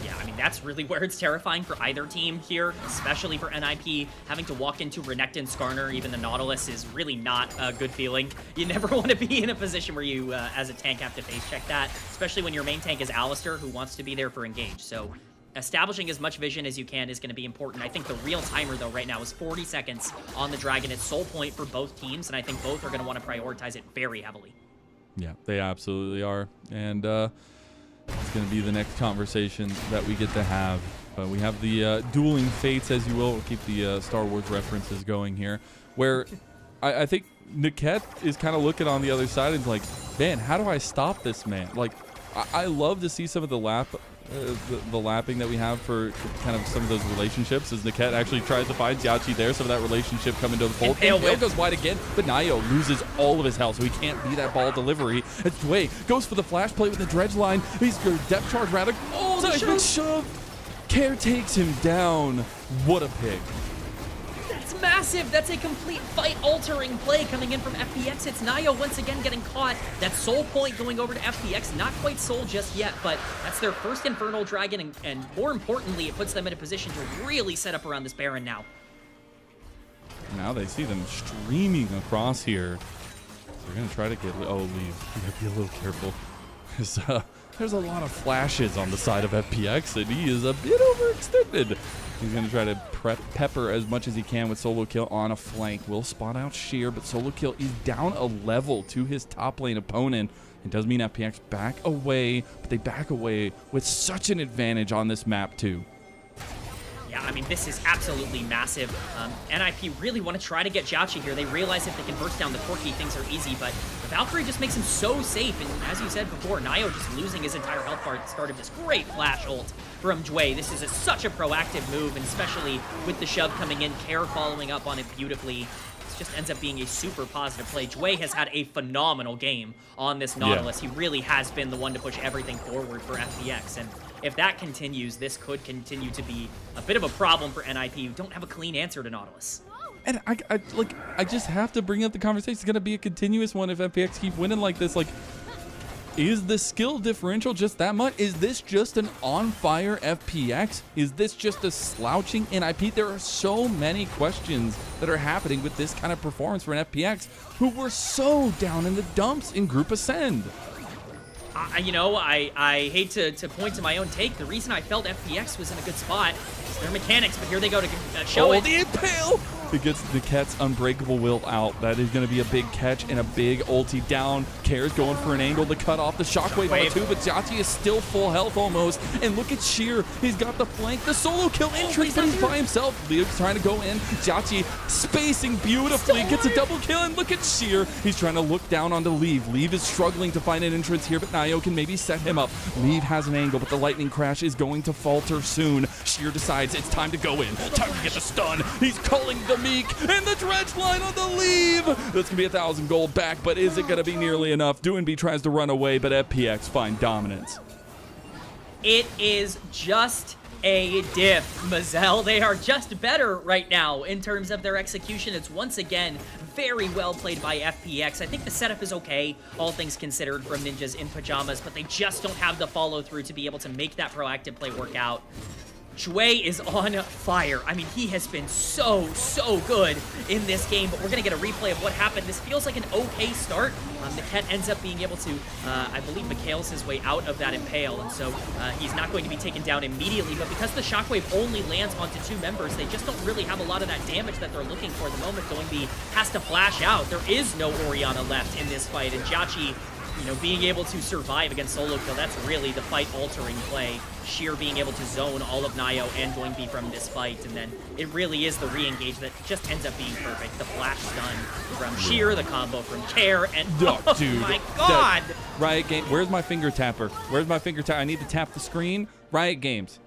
Yeah, I mean, that's really where it's terrifying for either team here, especially for NIP. Having to walk into Renekton, Skarner, even the Nautilus is really not a good feeling. You never want to be in a position where you, as a tank, have to face check that, especially when your main tank is Alistar, who wants to be there for engage. So establishing as much vision as you can is going to be important. I think the real timer, though, right now is 40 seconds on the Dragon. It's sole point for both teams, and I think both are going to want to prioritize it very heavily. Yeah, they absolutely are. And it's going to be the next conversation that we get to have. We have the dueling fates, as you will. We'll keep the Star Wars references going here, where I think Niket is kind of looking on the other side and like, man, how do I stop this man? Like, I love to see some of the lapping that we have for kind of some of those relationships, as Niket actually tries to find JiaQi there, some of that relationship coming to the fold. Impale goes wide again, but Naiyou loses all of his health, so he can't be that ball delivery. As Jwei goes for the flash play with the dredge line. He's your depth charge rather. Oh, the shove! Care takes him down. What a pick. That's massive. That's a complete fight-altering play coming in from FPX. It's Naiyou once again getting caught. That soul point going over to FPX. Not quite soul just yet, but that's their first Infernal Dragon, and more importantly, it puts them in a position to really set up around this Baron now. Now they see them streaming across here. So they're going to try to get... Oh, leave. You got to be a little careful. There's a lot of flashes on the side of FPX, and he is a bit overextended. He's going to try to pepper as much as he can with Solokill on a flank. Will spot out Sheer, but Solokill is down a level to his top lane opponent. It does mean FPX back away, but they back away with such an advantage on this map too. Yeah, I mean, this is absolutely massive. NIP really want to try to get JiaQi here. They realize if they can burst down the Corki, things are easy, but the Valkyrie just makes him so safe. And as you said before, Naiyou just losing his entire health bar at the start of this great flash ult from Jwei. This is such a proactive move, and especially with the shove coming in, Care following up on it beautifully. Just ends up being a super positive play. Jwei has had a phenomenal game on this Nautilus. Yeah. He really has been the one to push everything forward for FPX, and if that continues, this could continue to be a bit of a problem for NIP, who don't have a clean answer to Nautilus. And I just have to bring up the conversation. It's going to be a continuous one if FPX keep winning like this. Like, is the skill differential just that much? Is this just an on-fire FPX? Is this just a slouching NIP? There are so many questions that are happening with this kind of performance for an FPX, who were so down in the dumps in Group Ascend. You know, I hate to point to my own take. The reason I felt FPX was in a good spot is their mechanics, but here they go to show it. The impale! It gets Niket's Unbreakable Will out. That is going to be a big catch and a big ulti down. Care's going for an angle to cut off the shockwave on two, but JiaQi is still full health almost. And look at Sheer. He's got the flank, the solo kill entrance, but he's by himself. Leo's trying to go in. JiaQi spacing beautifully, gets a double kill, and look at Sheer. He's trying to look down onto Leave. Leave is struggling to find an entrance here, but Naiyou can maybe set him up. Leave has an angle, but the lightning crash is going to falter soon. Sheer decides it's time to go in. Time to get the stun. He's calling the Meek, and the dredge line on the Leave. That's going to be 1,000 gold back, but is it going to be nearly enough? Doinb tries to run away, but FPX find dominance. It is just a diff, Mazel. They are just better right now in terms of their execution. It's once again very well played by FPX. I think the setup is okay, all things considered, from Ninjas in Pyjamas, but they just don't have the follow-through to be able to make that proactive play work out. Jwei is on fire. I mean, he has been so good in this game, but we're going to get a replay of what happened. This feels like an okay start. Niket ends up being able to, I believe, Mikhail's his way out of that impale, and so he's not going to be taken down immediately, but because the shockwave only lands onto two members, they just don't really have a lot of that damage that they're looking for. The moment Doinb has to flash out, there is no Orianna left in this fight, and JiaQi, you know, being able to survive against Solokill, that's really the fight-altering play. Sheer being able to zone all of Naiyou and Doinb from this fight, and then it really is the re-engage that just ends up being perfect. The flash stun from Sheer, the combo from Care, and oh dude, my god! Riot Games, where's my finger tapper? Where's my finger tapper? I need to tap the screen. Riot Games,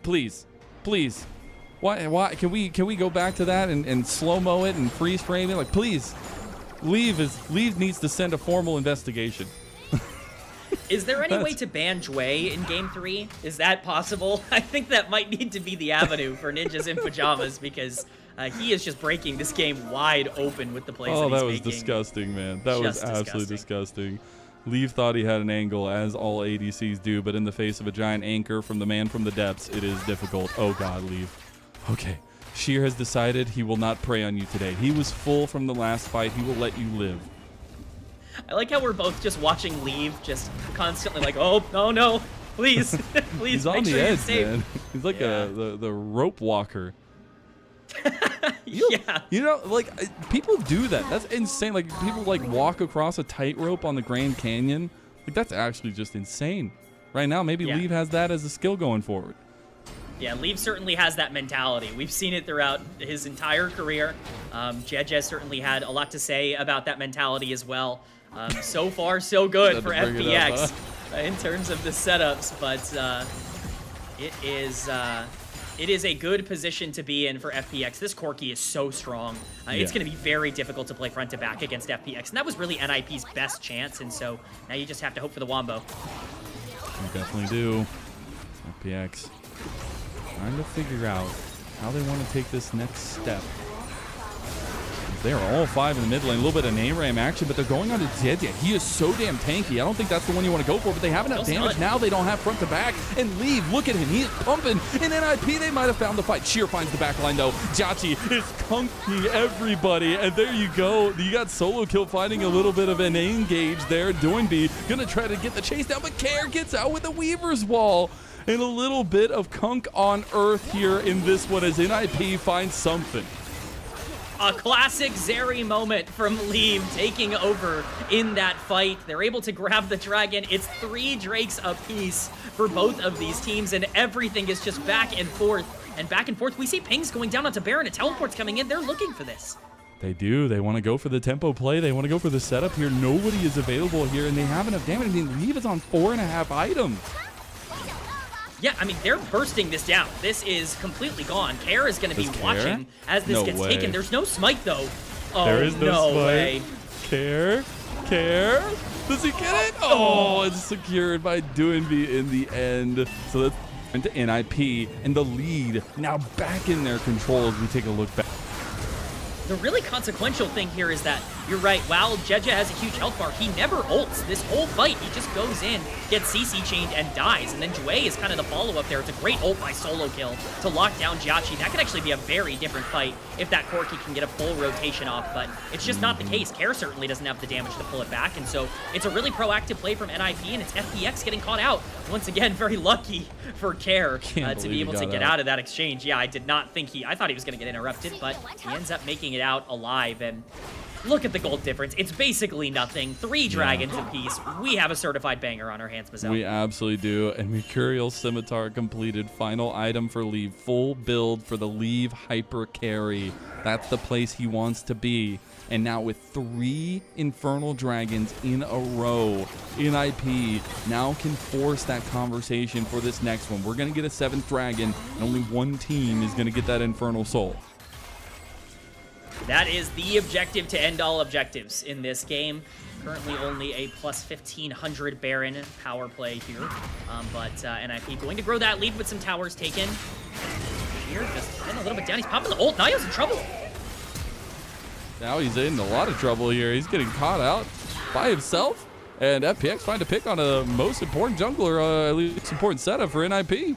please, please. Why? Can we go back to that and slow-mo it and freeze frame it? Like, please. Leave needs to send a formal investigation. Is there any way to ban Jwei in Game 3? Is that possible? I think that might need to be the avenue for Ninjas in Pyjamas, because he is just breaking this game wide open with the plays that he's making. Oh, that was disgusting, man. That was absolutely disgusting. Leave thought he had an angle, as all ADCs do, but in the face of a giant anchor from the man from the depths, it is difficult. Oh god, Leave. Okay. Sheer has decided he will not prey on you today. He was full from the last fight. He will let you live. I like how we're both just watching Leave, just constantly like, oh no, Please, please He's make on sure the you're edge, safe. man. He's like the rope walker. Yeah. You know, like people do that. That's insane. Like people like walk across a tightrope on the Grand Canyon. Like that's actually just insane. Right now, maybe Yeah. Leave has that as a skill going forward. Yeah, Leave certainly has that mentality. We've seen it throughout his entire career. JiaQi certainly had a lot to say about that mentality as well. So far, so good for FPX in terms of the setups, but it is a good position to be in for FPX. This Corki is so strong. It's going to be very difficult to play front to back against FPX, and that was really NIP's best chance, and so now you just have to hope for the Wombo. You definitely do. FPX trying to figure out how they want to take this next step. They're all 5 in the mid lane. A little bit of name ram action, but they're going on to JiaQi. He is so damn tanky. I don't think that's the one you want to go for, but they have enough damage now. They don't have front to back. And Leave, look at him. He is pumping. In NIP, they might have found the fight. Sheer finds the back line, though. JiaQi is conking everybody. And there you go. You got Solokill finding a little bit of an engage there. Doinb going to try to get the chase down, but Care gets out with a Weaver's Wall. And a little bit of Kunk on Earth here in this one as NIP finds something. A classic Zeri moment from Leave taking over in that fight. They're able to grab the dragon. It's 3 Drakes apiece for both of these teams, and everything is just back and forth. And back and forth, we see pings going down onto Baron, and teleports coming in. They're looking for this. They do. They want to go for the tempo play. They want to go for the setup here. Nobody is available here, and they have enough damage. I mean, Leave is on 4.5 items. Yeah, I mean, they're bursting this down. This is completely gone. Care is going to be watching as this gets taken. There's no smite, though. Oh, there is no smite. Way. Care? Does he get it? Oh, it's secured by Doinb in the end. So that's into NIP, and the lead now back in their control as we take a look back. The really consequential thing here is that, you're right, while JiaQi has a huge health bar, he never ults this whole fight. He just goes in, gets CC chained, and dies. And then Jwei is kind of the follow-up there. It's a great ult by Solokill to lock down JiaQi. That could actually be a very different fight if that Corki can get a full rotation off, but it's just not the case. Care certainly doesn't have the damage to pull it back, and so it's a really proactive play from NIP, and it's FPX getting caught out. Once again, very lucky for Care to be able to get out of that exchange. Yeah, I did not think I thought he was going to get interrupted, but he ends up making it out alive, and look at the gold difference. It's basically nothing. 3 dragons apiece. We have a certified banger on our hands, Mazel. We absolutely do. And Mercurial Scimitar completed. Final item for Leave. Full build for the Leave hyper carry. That's the place he wants to be. And now with 3 Infernal Dragons in a row, NIP now can force that conversation for this next one. We're going to get a 7th dragon, and only one team is going to get that Infernal Soul. That is the objective to end all objectives in this game. Currently only a plus 1,500 Baron power play here. But NIP going to grow that lead with some towers taken. Here, just getting a little bit down. He's popping the ult. Naiyou's in trouble. Now he's in a lot of trouble here. He's getting caught out by himself. And FPX trying to pick on a most important jungler, at least important setup for NIP.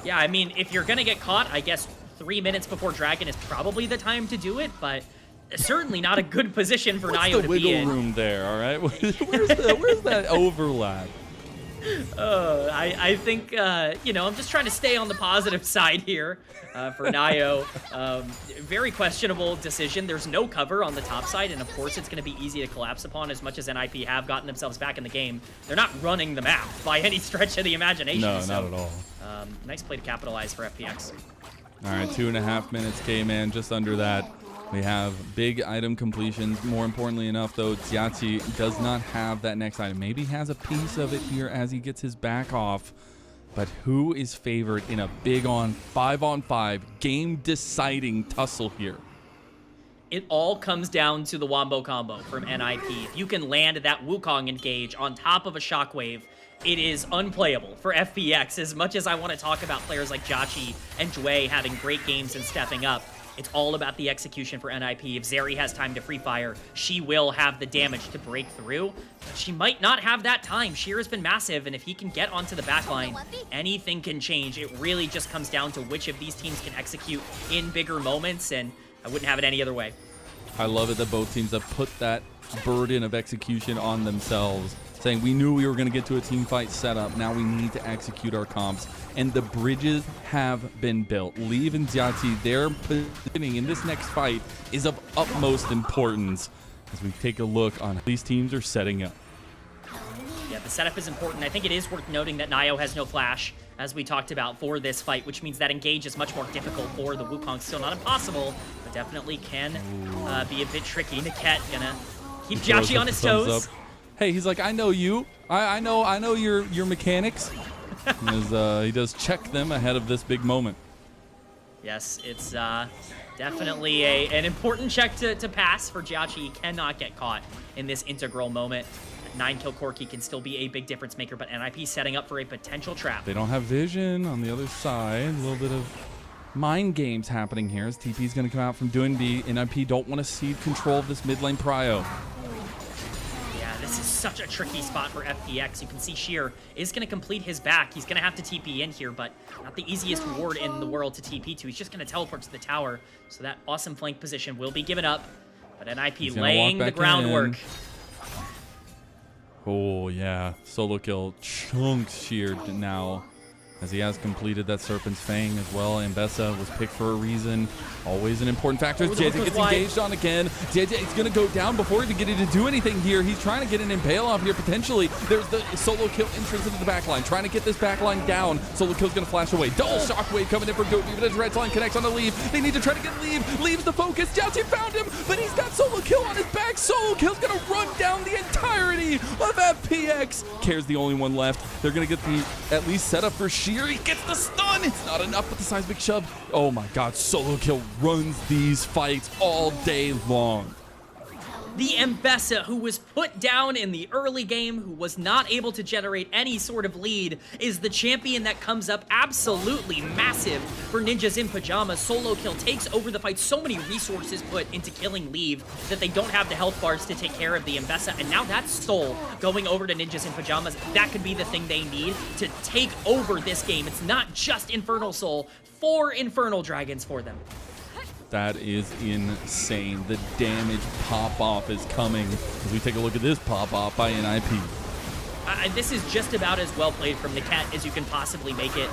Yeah, I mean, if you're going to get caught, I guess 3 minutes before Dragon is probably the time to do it, but certainly not a good position for Naiyou to be in. Wiggle room there, all right? Where's that overlap? I think, you know, I'm just trying to stay on the positive side here for Naiyou. Very questionable decision. There's no cover on the top side, and of course it's going to be easy to collapse upon as much as NIP have gotten themselves back in the game. They're not running the map by any stretch of the imagination. No, so, not at all. Nice play to capitalize for FPX. All right, 2.5 minutes, Kman, just under that. We have big item completions. More importantly enough, though, JiaQi does not have that next item. Maybe has a piece of it here as he gets his back off. But who is favored in a big 5-on-5 game-deciding tussle here? It all comes down to the Wombo combo from NIP. If you can land that Wukong engage on top of a Shockwave, it is unplayable for FPX. As much as I want to talk about players like JiaQi and Jwei having great games and stepping up, it's all about the execution for NIP. If Zeri has time to free fire, she will have the damage to break through, but she might not have that time. Sheer has been massive, and if he can get onto the backline, anything can change. It really just comes down to which of these teams can execute in bigger moments, and I wouldn't have it any other way. I love it that both teams have put that burden of execution on themselves saying we knew we were going to get to a team fight setup. Now we need to execute our comps. And the bridges have been built. Leave and JiaQi, their positioning in this next fight is of utmost importance as we take a look on how these teams are setting up. Yeah, the setup is important. I think it is worth noting that Naiyou has no flash, as we talked about, for this fight, which means that engage is much more difficult for the Wukong. Still not impossible, but definitely can be a bit tricky. Niket gonna keep JiaQi on his toes. Hey, he's like, I know you. I know your mechanics. As he does check them ahead of this big moment. Yes, it's definitely an important check to pass for JiaQi. He cannot get caught in this integral moment. 9-kill Corki can still be a big difference maker, but NIP setting up for a potential trap. They don't have vision on the other side. A little bit of mind games happening here as TP is going to come out from Doinb. NIP don't want to cede control of this mid lane prio. Yeah, this is such a tricky spot for FPX. You can see Sheer is going to complete his back. He's going to have to TP in here, but not the easiest ward in the world to TP to. He's just going to teleport to the tower, so that awesome flank position will be given up. But NIP laying the groundwork. Oh, yeah. Solokill chunks Sheared now as he has completed that Serpent's Fang as well. Ambessa was picked for a reason. Always an important factor. JJ gets engaged on again. JJ is going to go down before even getting to do anything here. He's trying to get an Impale off here potentially. There's the Solokill entrance into the backline. Trying to get this backline down. Solokill's going to flash away. Double shockwave coming in for Doinb. But as Red Line connects on the Leave, they need to try to get Leave. Leaves the focus. JiaQi found him, but he's got Solokill on his back. Solokill's going to run down the entirety of FPX. Care's the only one left. They're going to get the at least set up for Sheer. He gets the stun. It's not enough with the seismic shove. Oh my god, Solokill runs these fights all day long. The Ambessa, who was put down in the early game, who was not able to generate any sort of lead, is the champion that comes up absolutely massive for Ninjas in Pyjamas. Solokill takes over the fight. So many resources put into killing Leave that they don't have the health bars to take care of the Ambessa. And now that's Soul going over to Ninjas in Pyjamas. That could be the thing they need to take over this game. It's not just Infernal Soul, 4 Infernal Dragons for them. That is insane. The damage pop-off is coming as we take a look at this pop-off by NIP. This is just about as well played from Niket as you can possibly make it.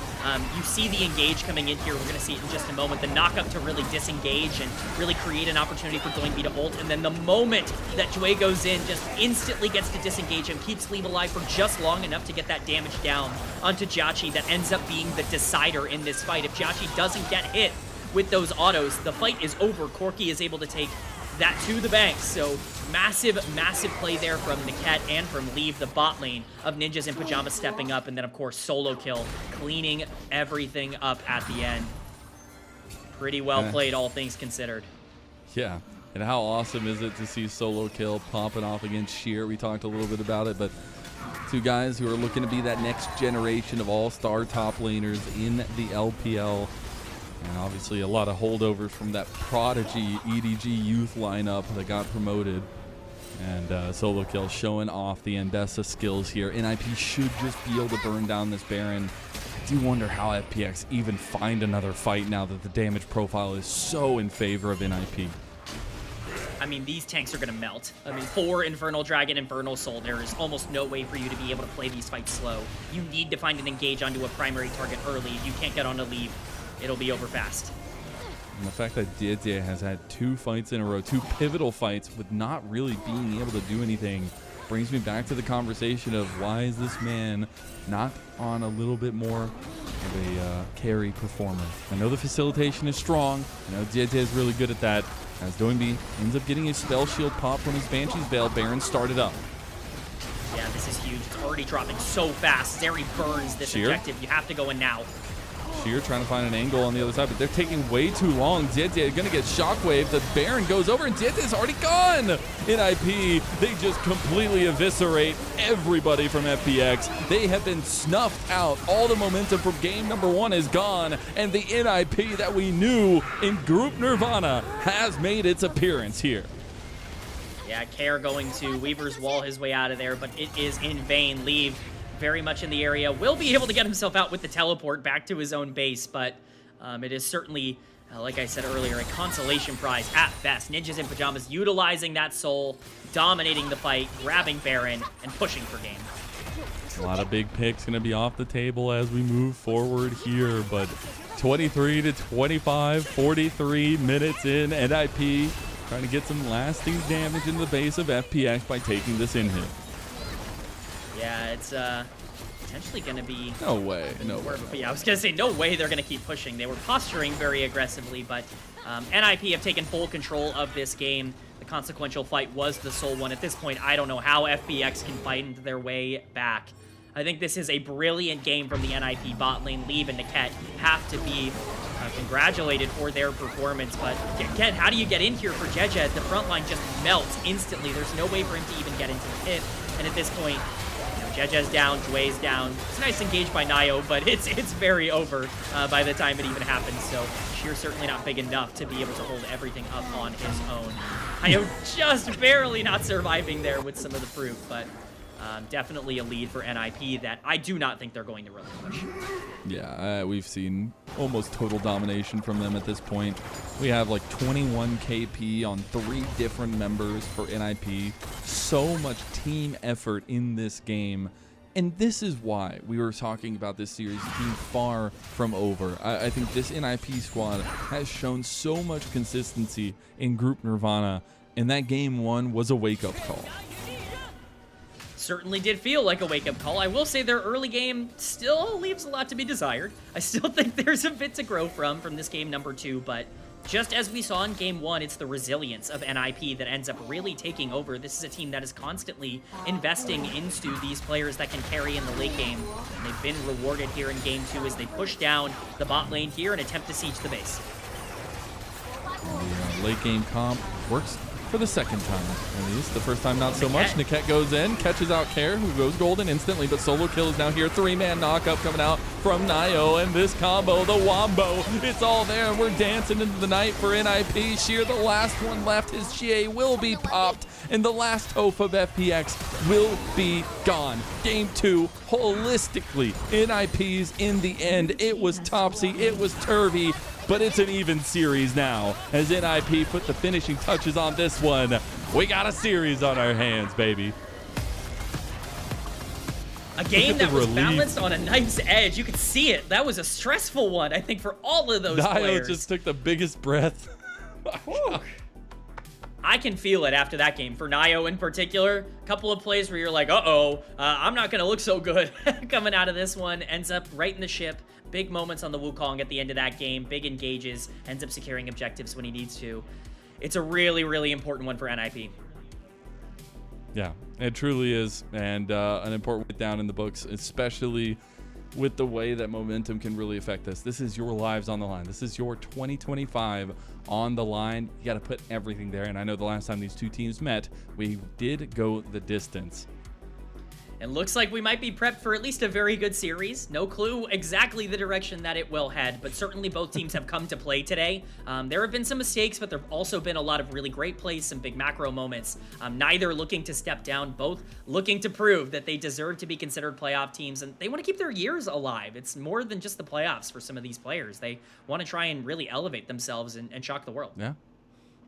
You see the engage coming in here. We're going to see it in just a moment. The knock-up to really disengage and really create an opportunity for Doinb to ult. And then the moment that Jwei goes in, just instantly gets to disengage him, keeps Leave alive for just long enough to get that damage down onto JiaQi that ends up being the decider in this fight. If JiaQi doesn't get hit with those autos, the fight is over. Corki is able to take that to the bank. So massive, massive play there from Niket and from Leave, the bot lane of Ninjas in Pyjamas stepping up. And then, of course, Solokill cleaning everything up at the end. Pretty well played, all things considered. Yeah. And how awesome is it to see Solokill popping off against Sheer? We talked a little bit about it, but two guys who are looking to be that next generation of all-star top laners in the LPL. And obviously a lot of holdovers from that prodigy EDG youth lineup that got promoted. And Solokill showing off the Ambessa skills here. NIP should just be able to burn down this Baron. I do wonder how FPX even find another fight now that the damage profile is so in favor of NIP. I mean, these tanks are going to melt. I mean, 4 Infernal Dragon, Infernal Soul, there is almost no way for you to be able to play these fights slow. You need to find an engage onto a primary target early. If you can't get on a Leave, it'll be over fast. And the fact that JiaQi has had 2 fights in a row, 2 pivotal fights with not really being able to do anything, brings me back to the conversation of why is this man not on a little bit more of a carry performer. I know the facilitation is strong. I know JiaQi is really good at that. As Doinb ends up getting a spell shield pop from his Banshee's Veil, Baron started up. Yeah, this is huge. It's already dropping so fast. Zeri burns this objective. You have to go in now. Sheer trying to find an angle on the other side, but they're taking way too long. JiaQi is going to get shockwave. The Baron goes over, and JiaQi is already gone. NIP, they just completely eviscerate everybody from FPX. They have been snuffed out. All the momentum from game number 1 is gone, and the NIP that we knew in Group Nirvana has made its appearance here. Yeah, Care going to Weaver's Wall his way out of there, but it is in vain. Leave very much in the area, will be able to get himself out with the teleport back to his own base, but it is certainly like I said earlier, a consolation prize at best. Ninjas in Pyjamas utilizing that soul, dominating the fight, grabbing Baron, and pushing for game. A lot of big picks going to be off the table as we move forward here, but 23 to 25, 43 minutes in. NIP trying to get some lasting damage in the base of FPX by taking this in hit. Yeah, it's potentially going to be... No way. No way. Yeah, I was going to say, no way they're going to keep pushing. They were posturing very aggressively, but NIP have taken full control of this game. The consequential fight was the Soul one. At this point, I don't know how FPX can fight their way back. I think this is a brilliant game from the NIP bot lane. Leave and Niket have to be congratulated for their performance, but again, how do you get in here for JiaQi? The front line just melts instantly. There's no way for him to even get into the pit, and at this point, JiaQi's down, Jwei's down. It's a nice engage by Naiyou, but it's very over by the time it even happens, so Sheer's certainly not big enough to be able to hold everything up on his own. Naiyou just barely not surviving there with some of the fruit, but definitely a lead for NIP that I do not think they're going to relinquish. Yeah, we've seen almost total domination from them at this point. We have like 21 KP on 3 different members for NIP. So much team effort in this game. And this is why we were talking about this series being far from over. I think this NIP squad has shown so much consistency in Group Nirvana, and that game 1 was a wake-up call. Certainly did feel like a wake-up call. I will say their early game still leaves a lot to be desired. I still think there's a bit to grow from this game number 2, but just as we saw in game 1, it's the resilience of NIP that ends up really taking over. This is a team that is constantly investing into these players that can carry in the late game, and they've been rewarded here in game 2 as they push down the bot lane here and attempt to siege the base. The late game comp works for the second time, at least. The first time, not so much. Niket goes in, catches out Care, who goes golden instantly, but Solokill is now here. 3-man knockup coming out from Naiyou, and this combo, the Wombo, it's all there, and we're dancing into the night for NIP. Sheer, the last one left. His Jwei will be popped, and the last hope of FPX will be gone. Game 2, holistically, NIP's in the end. It was topsy, it was turvy, but it's an even series now as NIP put the finishing touches on this one. We got a series on our hands, baby. A game that was balanced on a knife's edge. You could see it. That was a stressful one, I think, for all of those players. Naiyou just took the biggest breath. I can feel it after that game. For Naiyou in particular, a couple of plays where you're like, I'm not going to look so good coming out of this one. Ends up right in the ship. Big moments on the Wukong at the end of that game. Big engages. Ends up securing objectives when he needs to. It's a really, really important one for NIP. Yeah, it truly is. And an important one down in the books, especially with the way that momentum can really affect this. This is your lives on the line. This is your 2025 on the line. You got to put everything there. And I know the last time these two teams met, we did go the distance. And looks like we might be prepped for at least a very good series. No clue exactly the direction that it will head, but certainly both teams have come to play today. There have been some mistakes, but there have also been a lot of really great plays, some big macro moments. Neither looking to step down, both looking to prove that they deserve to be considered playoff teams, and they want to keep their years alive. It's more than just the playoffs for some of these players. They want to try and really elevate themselves and shock the world. Yeah.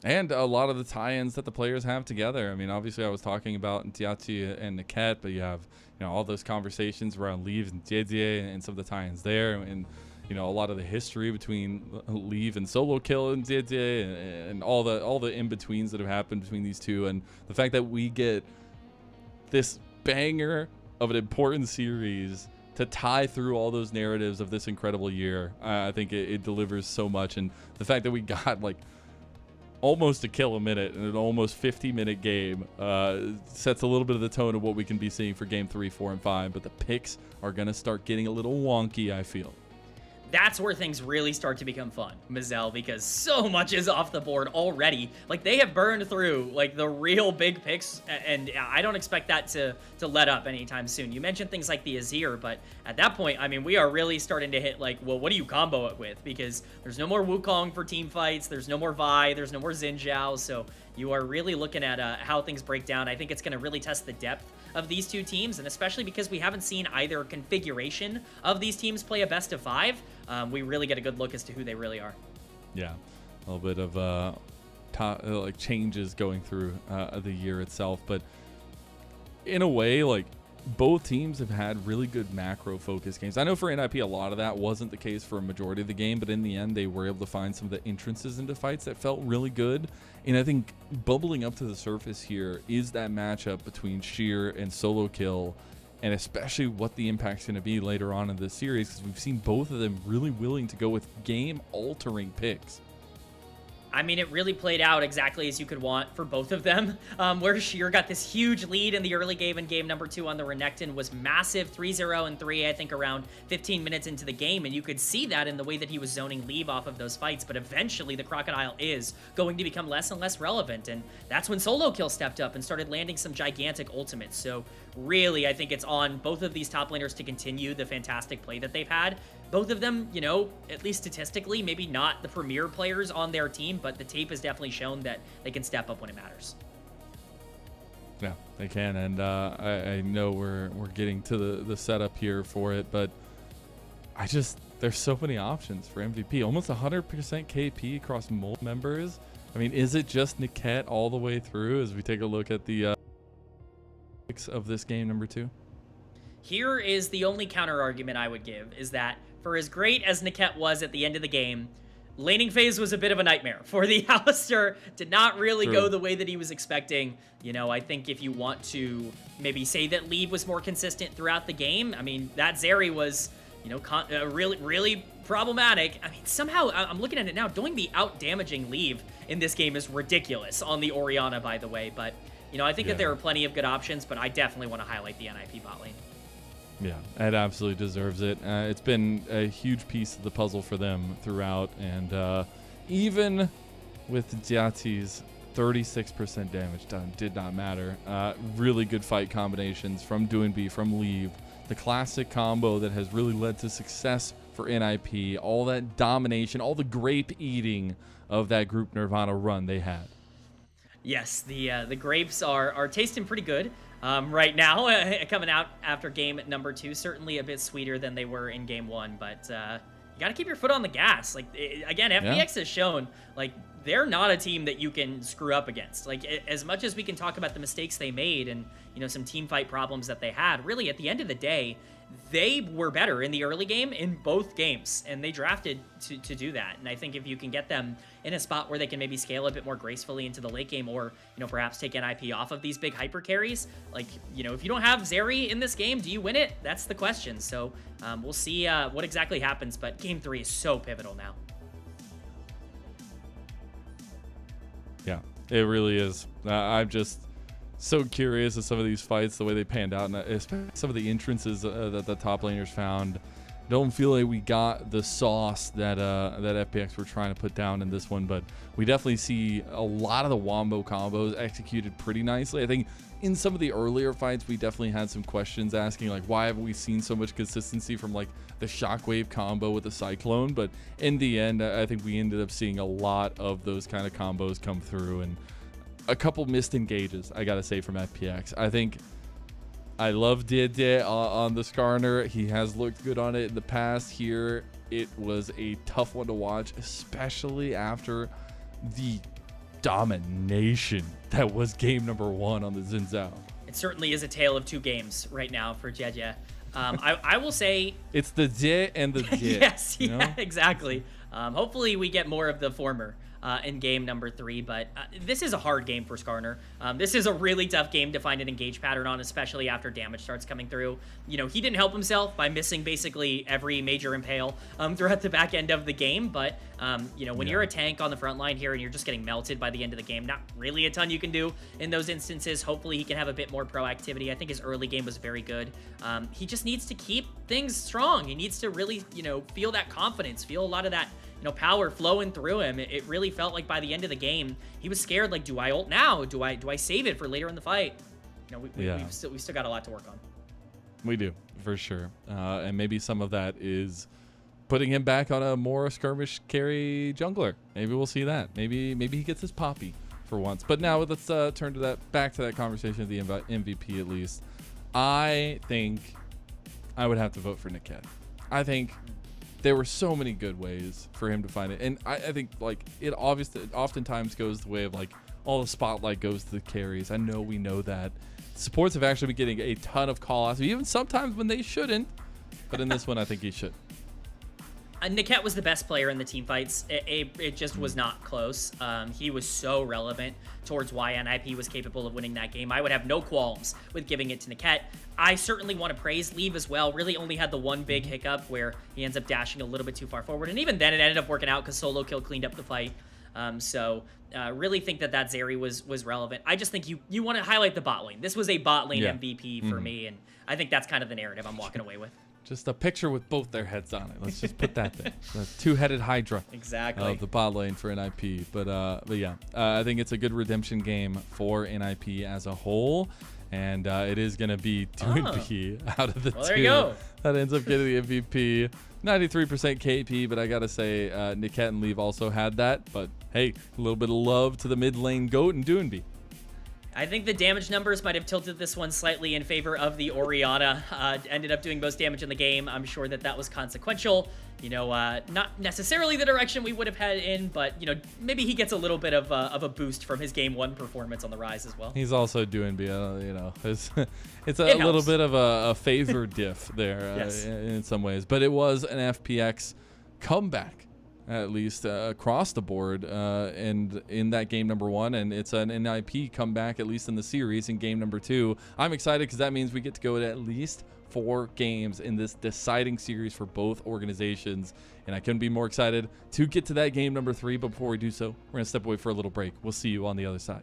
And a lot of the tie-ins that the players have together. I mean, obviously I was talking about JiaQi and Niket, but you have, all those conversations around Leave and JiaQi and some of the tie-ins there, and a lot of the history between Leave and Solokill and JiaQi, and all the in-betweens that have happened between these two, and the fact that we get this banger of an important series to tie through all those narratives of this incredible year. I think it delivers so much, and the fact that we got almost a kill a minute in an almost 50-minute game sets a little bit of the tone of what we can be seeing for game 3, 4, and 5. But the picks are going to start getting a little wonky, I feel. That's where things really start to become fun, Mazel, because so much is off the board already. They have burned through, the real big picks, and I don't expect that to let up anytime soon. You mentioned things like the Azir, but at that point, I mean, we are really starting to hit, well, what do you combo it with? Because there's no more Wukong for team fights, there's no more Vi, there's no more Xin Zhao, so you are really looking at how things break down. I think it's going to really test the depth of these two teams, and especially because we haven't seen either configuration of these teams play a best of 5, we really get a good look as to who they really are. Yeah, a little bit of like changes going through the year itself, but in a way, like, both teams have had really good macro focus games. I know for NIP a lot of that wasn't the case for a majority of the game, but in the end they were able to find some of the entrances into fights that felt really good. And I think bubbling up to the surface here is that matchup between Sheer and Solokill, and especially what the impact's going to be later on in this series, because we've seen both of them really willing to go with game-altering picks. I mean, it really played out exactly as you could want for both of them, where Sheer got this huge lead in the early game, and game number 2 on the Renekton was massive, 3-0 and 3, I think around 15 minutes into the game, and you could see that in the way that he was zoning Leave off of those fights, but eventually the Crocodile is going to become less and less relevant, and that's when Solokill stepped up and started landing some gigantic ultimates. So really, I think it's on both of these top laners to continue the fantastic play that they've had. Both of them, you know, at least statistically, maybe not the premier players on their team, but the tape has definitely shown that they can step up when it matters. Yeah, they can, and I know we're getting to the setup here for it, but there's so many options for MVP. Almost 100% KP across multiple members. I mean, is it just Niket all the way through as we take a look at the of this game number 2? Here is the only counter argument I would give, is that for as great as Niket was at the end of the game, laning phase was a bit of a nightmare for the Alistar. Did not really go the way that he was expecting. You know, I think if you want to maybe say that Leave was more consistent throughout the game, I mean, that Zeri was, you know, really problematic. I mean, somehow, I'm looking at it now, Doinb out-damaging Leave in this game is ridiculous on the Orianna, by the way. But, you know, I think that there are plenty of good options, but I definitely want to highlight the NIP bot lane. Yeah, it absolutely deserves it. It's been a huge piece of the puzzle for them throughout, and even with JiaQi's 36% damage done, did not matter. Really good fight combinations from Doinb, from Leave, the classic combo that has really led to success for NIP, all that domination, all the grape eating of that group Nirvana run they had. Yes, the grapes are tasting pretty good. Right now, coming out after game number 2, certainly a bit sweeter than they were in game 1, but you got to keep your foot on the gas. Like, again, FPX has shown, like, they're not a team that you can screw up against. Like, as much as we can talk about the mistakes they made and, you know, some team fight problems that they had, really, at the end of the day, they were better in the early game in both games, and they drafted to do that. And I think if you can get them in a spot where they can maybe scale a bit more gracefully into the late game, or, you know, perhaps take NIP off of these big hyper carries, like, you know, if you don't have Zeri in this game, do you win it? That's the question. So we'll see what exactly happens, but game 3 is so pivotal now. Yeah, it really is. I'm just so curious of some of these fights, the way they panned out, and especially some of the entrances that the top laners found. Don't feel like we got the sauce that that FPX were trying to put down in this one, but we definitely see a lot of the wombo combos executed pretty nicely. I think in some of the earlier fights, we definitely had some questions asking, like, why haven't we seen so much consistency from, like, the Shockwave combo with the Cyclone? But in the end, I think we ended up seeing a lot of those kind of combos come through, and a couple missed engages, I gotta say, from FPX. I think I love Dede on the Skarner. He has looked good on it in the past. Here, it was a tough one to watch, especially after the domination that was game number 1 on the Xin Zhao. It certainly is a tale of 2 games right now for JiaQi. I will say it's the Jie and the Jie. Yes, you know? Yeah, exactly. Hopefully we get more of the former in game number 3, but this is a hard game for Skarner. This is a really tough game to find an engage pattern on, especially after damage starts coming through. You know, he didn't help himself by missing basically every major impale throughout the back end of the game, but you know, when you're a tank on the front line here and you're just getting melted by the end of the game, not really a ton you can do in those instances. Hopefully he can have a bit more proactivity. I think his early game was very good. He just needs to keep things strong. He needs to really, you know, feel that confidence, feel a lot of that, you know, power flowing through him. It really felt like by the end of the game, he was scared, like, do I ult now? Do I save it for later in the fight? You know, we've still got a lot to work on. We do, for sure. And maybe some of that is putting him back on a more skirmish carry jungler. Maybe we'll see that. Maybe he gets his poppy for once. But now let's turn to back to that conversation of the MVP at least. I think I would have to vote for Niket. I think there were so many good ways for him to find it. And I think like it obviously oftentimes goes the way of like all the spotlight goes to the carries. I know we know that. Supports have actually been getting a ton of call-outs, even sometimes when they shouldn't. But in this one, I think he should. Niket was the best player in the team fights. It just was not close. He was so relevant towards why NIP was capable of winning that game. I would have no qualms with giving it to Niket. I certainly want to praise Leave as well. Really only had the one big hiccup where he ends up dashing a little bit too far forward. And even then, it ended up working out because Solokill cleaned up the fight. Really think that Zeri was relevant. I just think you want to highlight the bot lane. This was a bot lane MVP for me, and I think that's kind of the narrative I'm walking away with. Just a picture with both their heads on it. Let's just put that there. The two-headed Hydra. Exactly. Of the bot lane for NIP. But yeah, I think it's a good redemption game for NIP as a whole. And it is going to be Doinb out of the two. There you go. That ends up getting the MVP. 93% KP, but I got to say, Niket and Leave also had that. But hey, a little bit of love to the mid lane GOAT and Doinb. I think the damage numbers might have tilted this one slightly in favor of the Orianna. Ended up doing most damage in the game. I'm sure that was consequential. You know, not necessarily the direction we would have had in, but, you know, maybe he gets a little bit of a boost from his game 1 performance on the Rise as well. He's also doing, you know, it's a little bit of a favor diff there Yes. In some ways. But it was an FPX comeback, at least across the board, and in that game number 1, and it's an NIP comeback, at least in the series, in game number 2. I'm excited because that means we get to go at least 4 games in this deciding series for both organizations, and I couldn't be more excited to get to that game number 3. But before we do so, we're going to step away for a little break. We'll see you on the other side.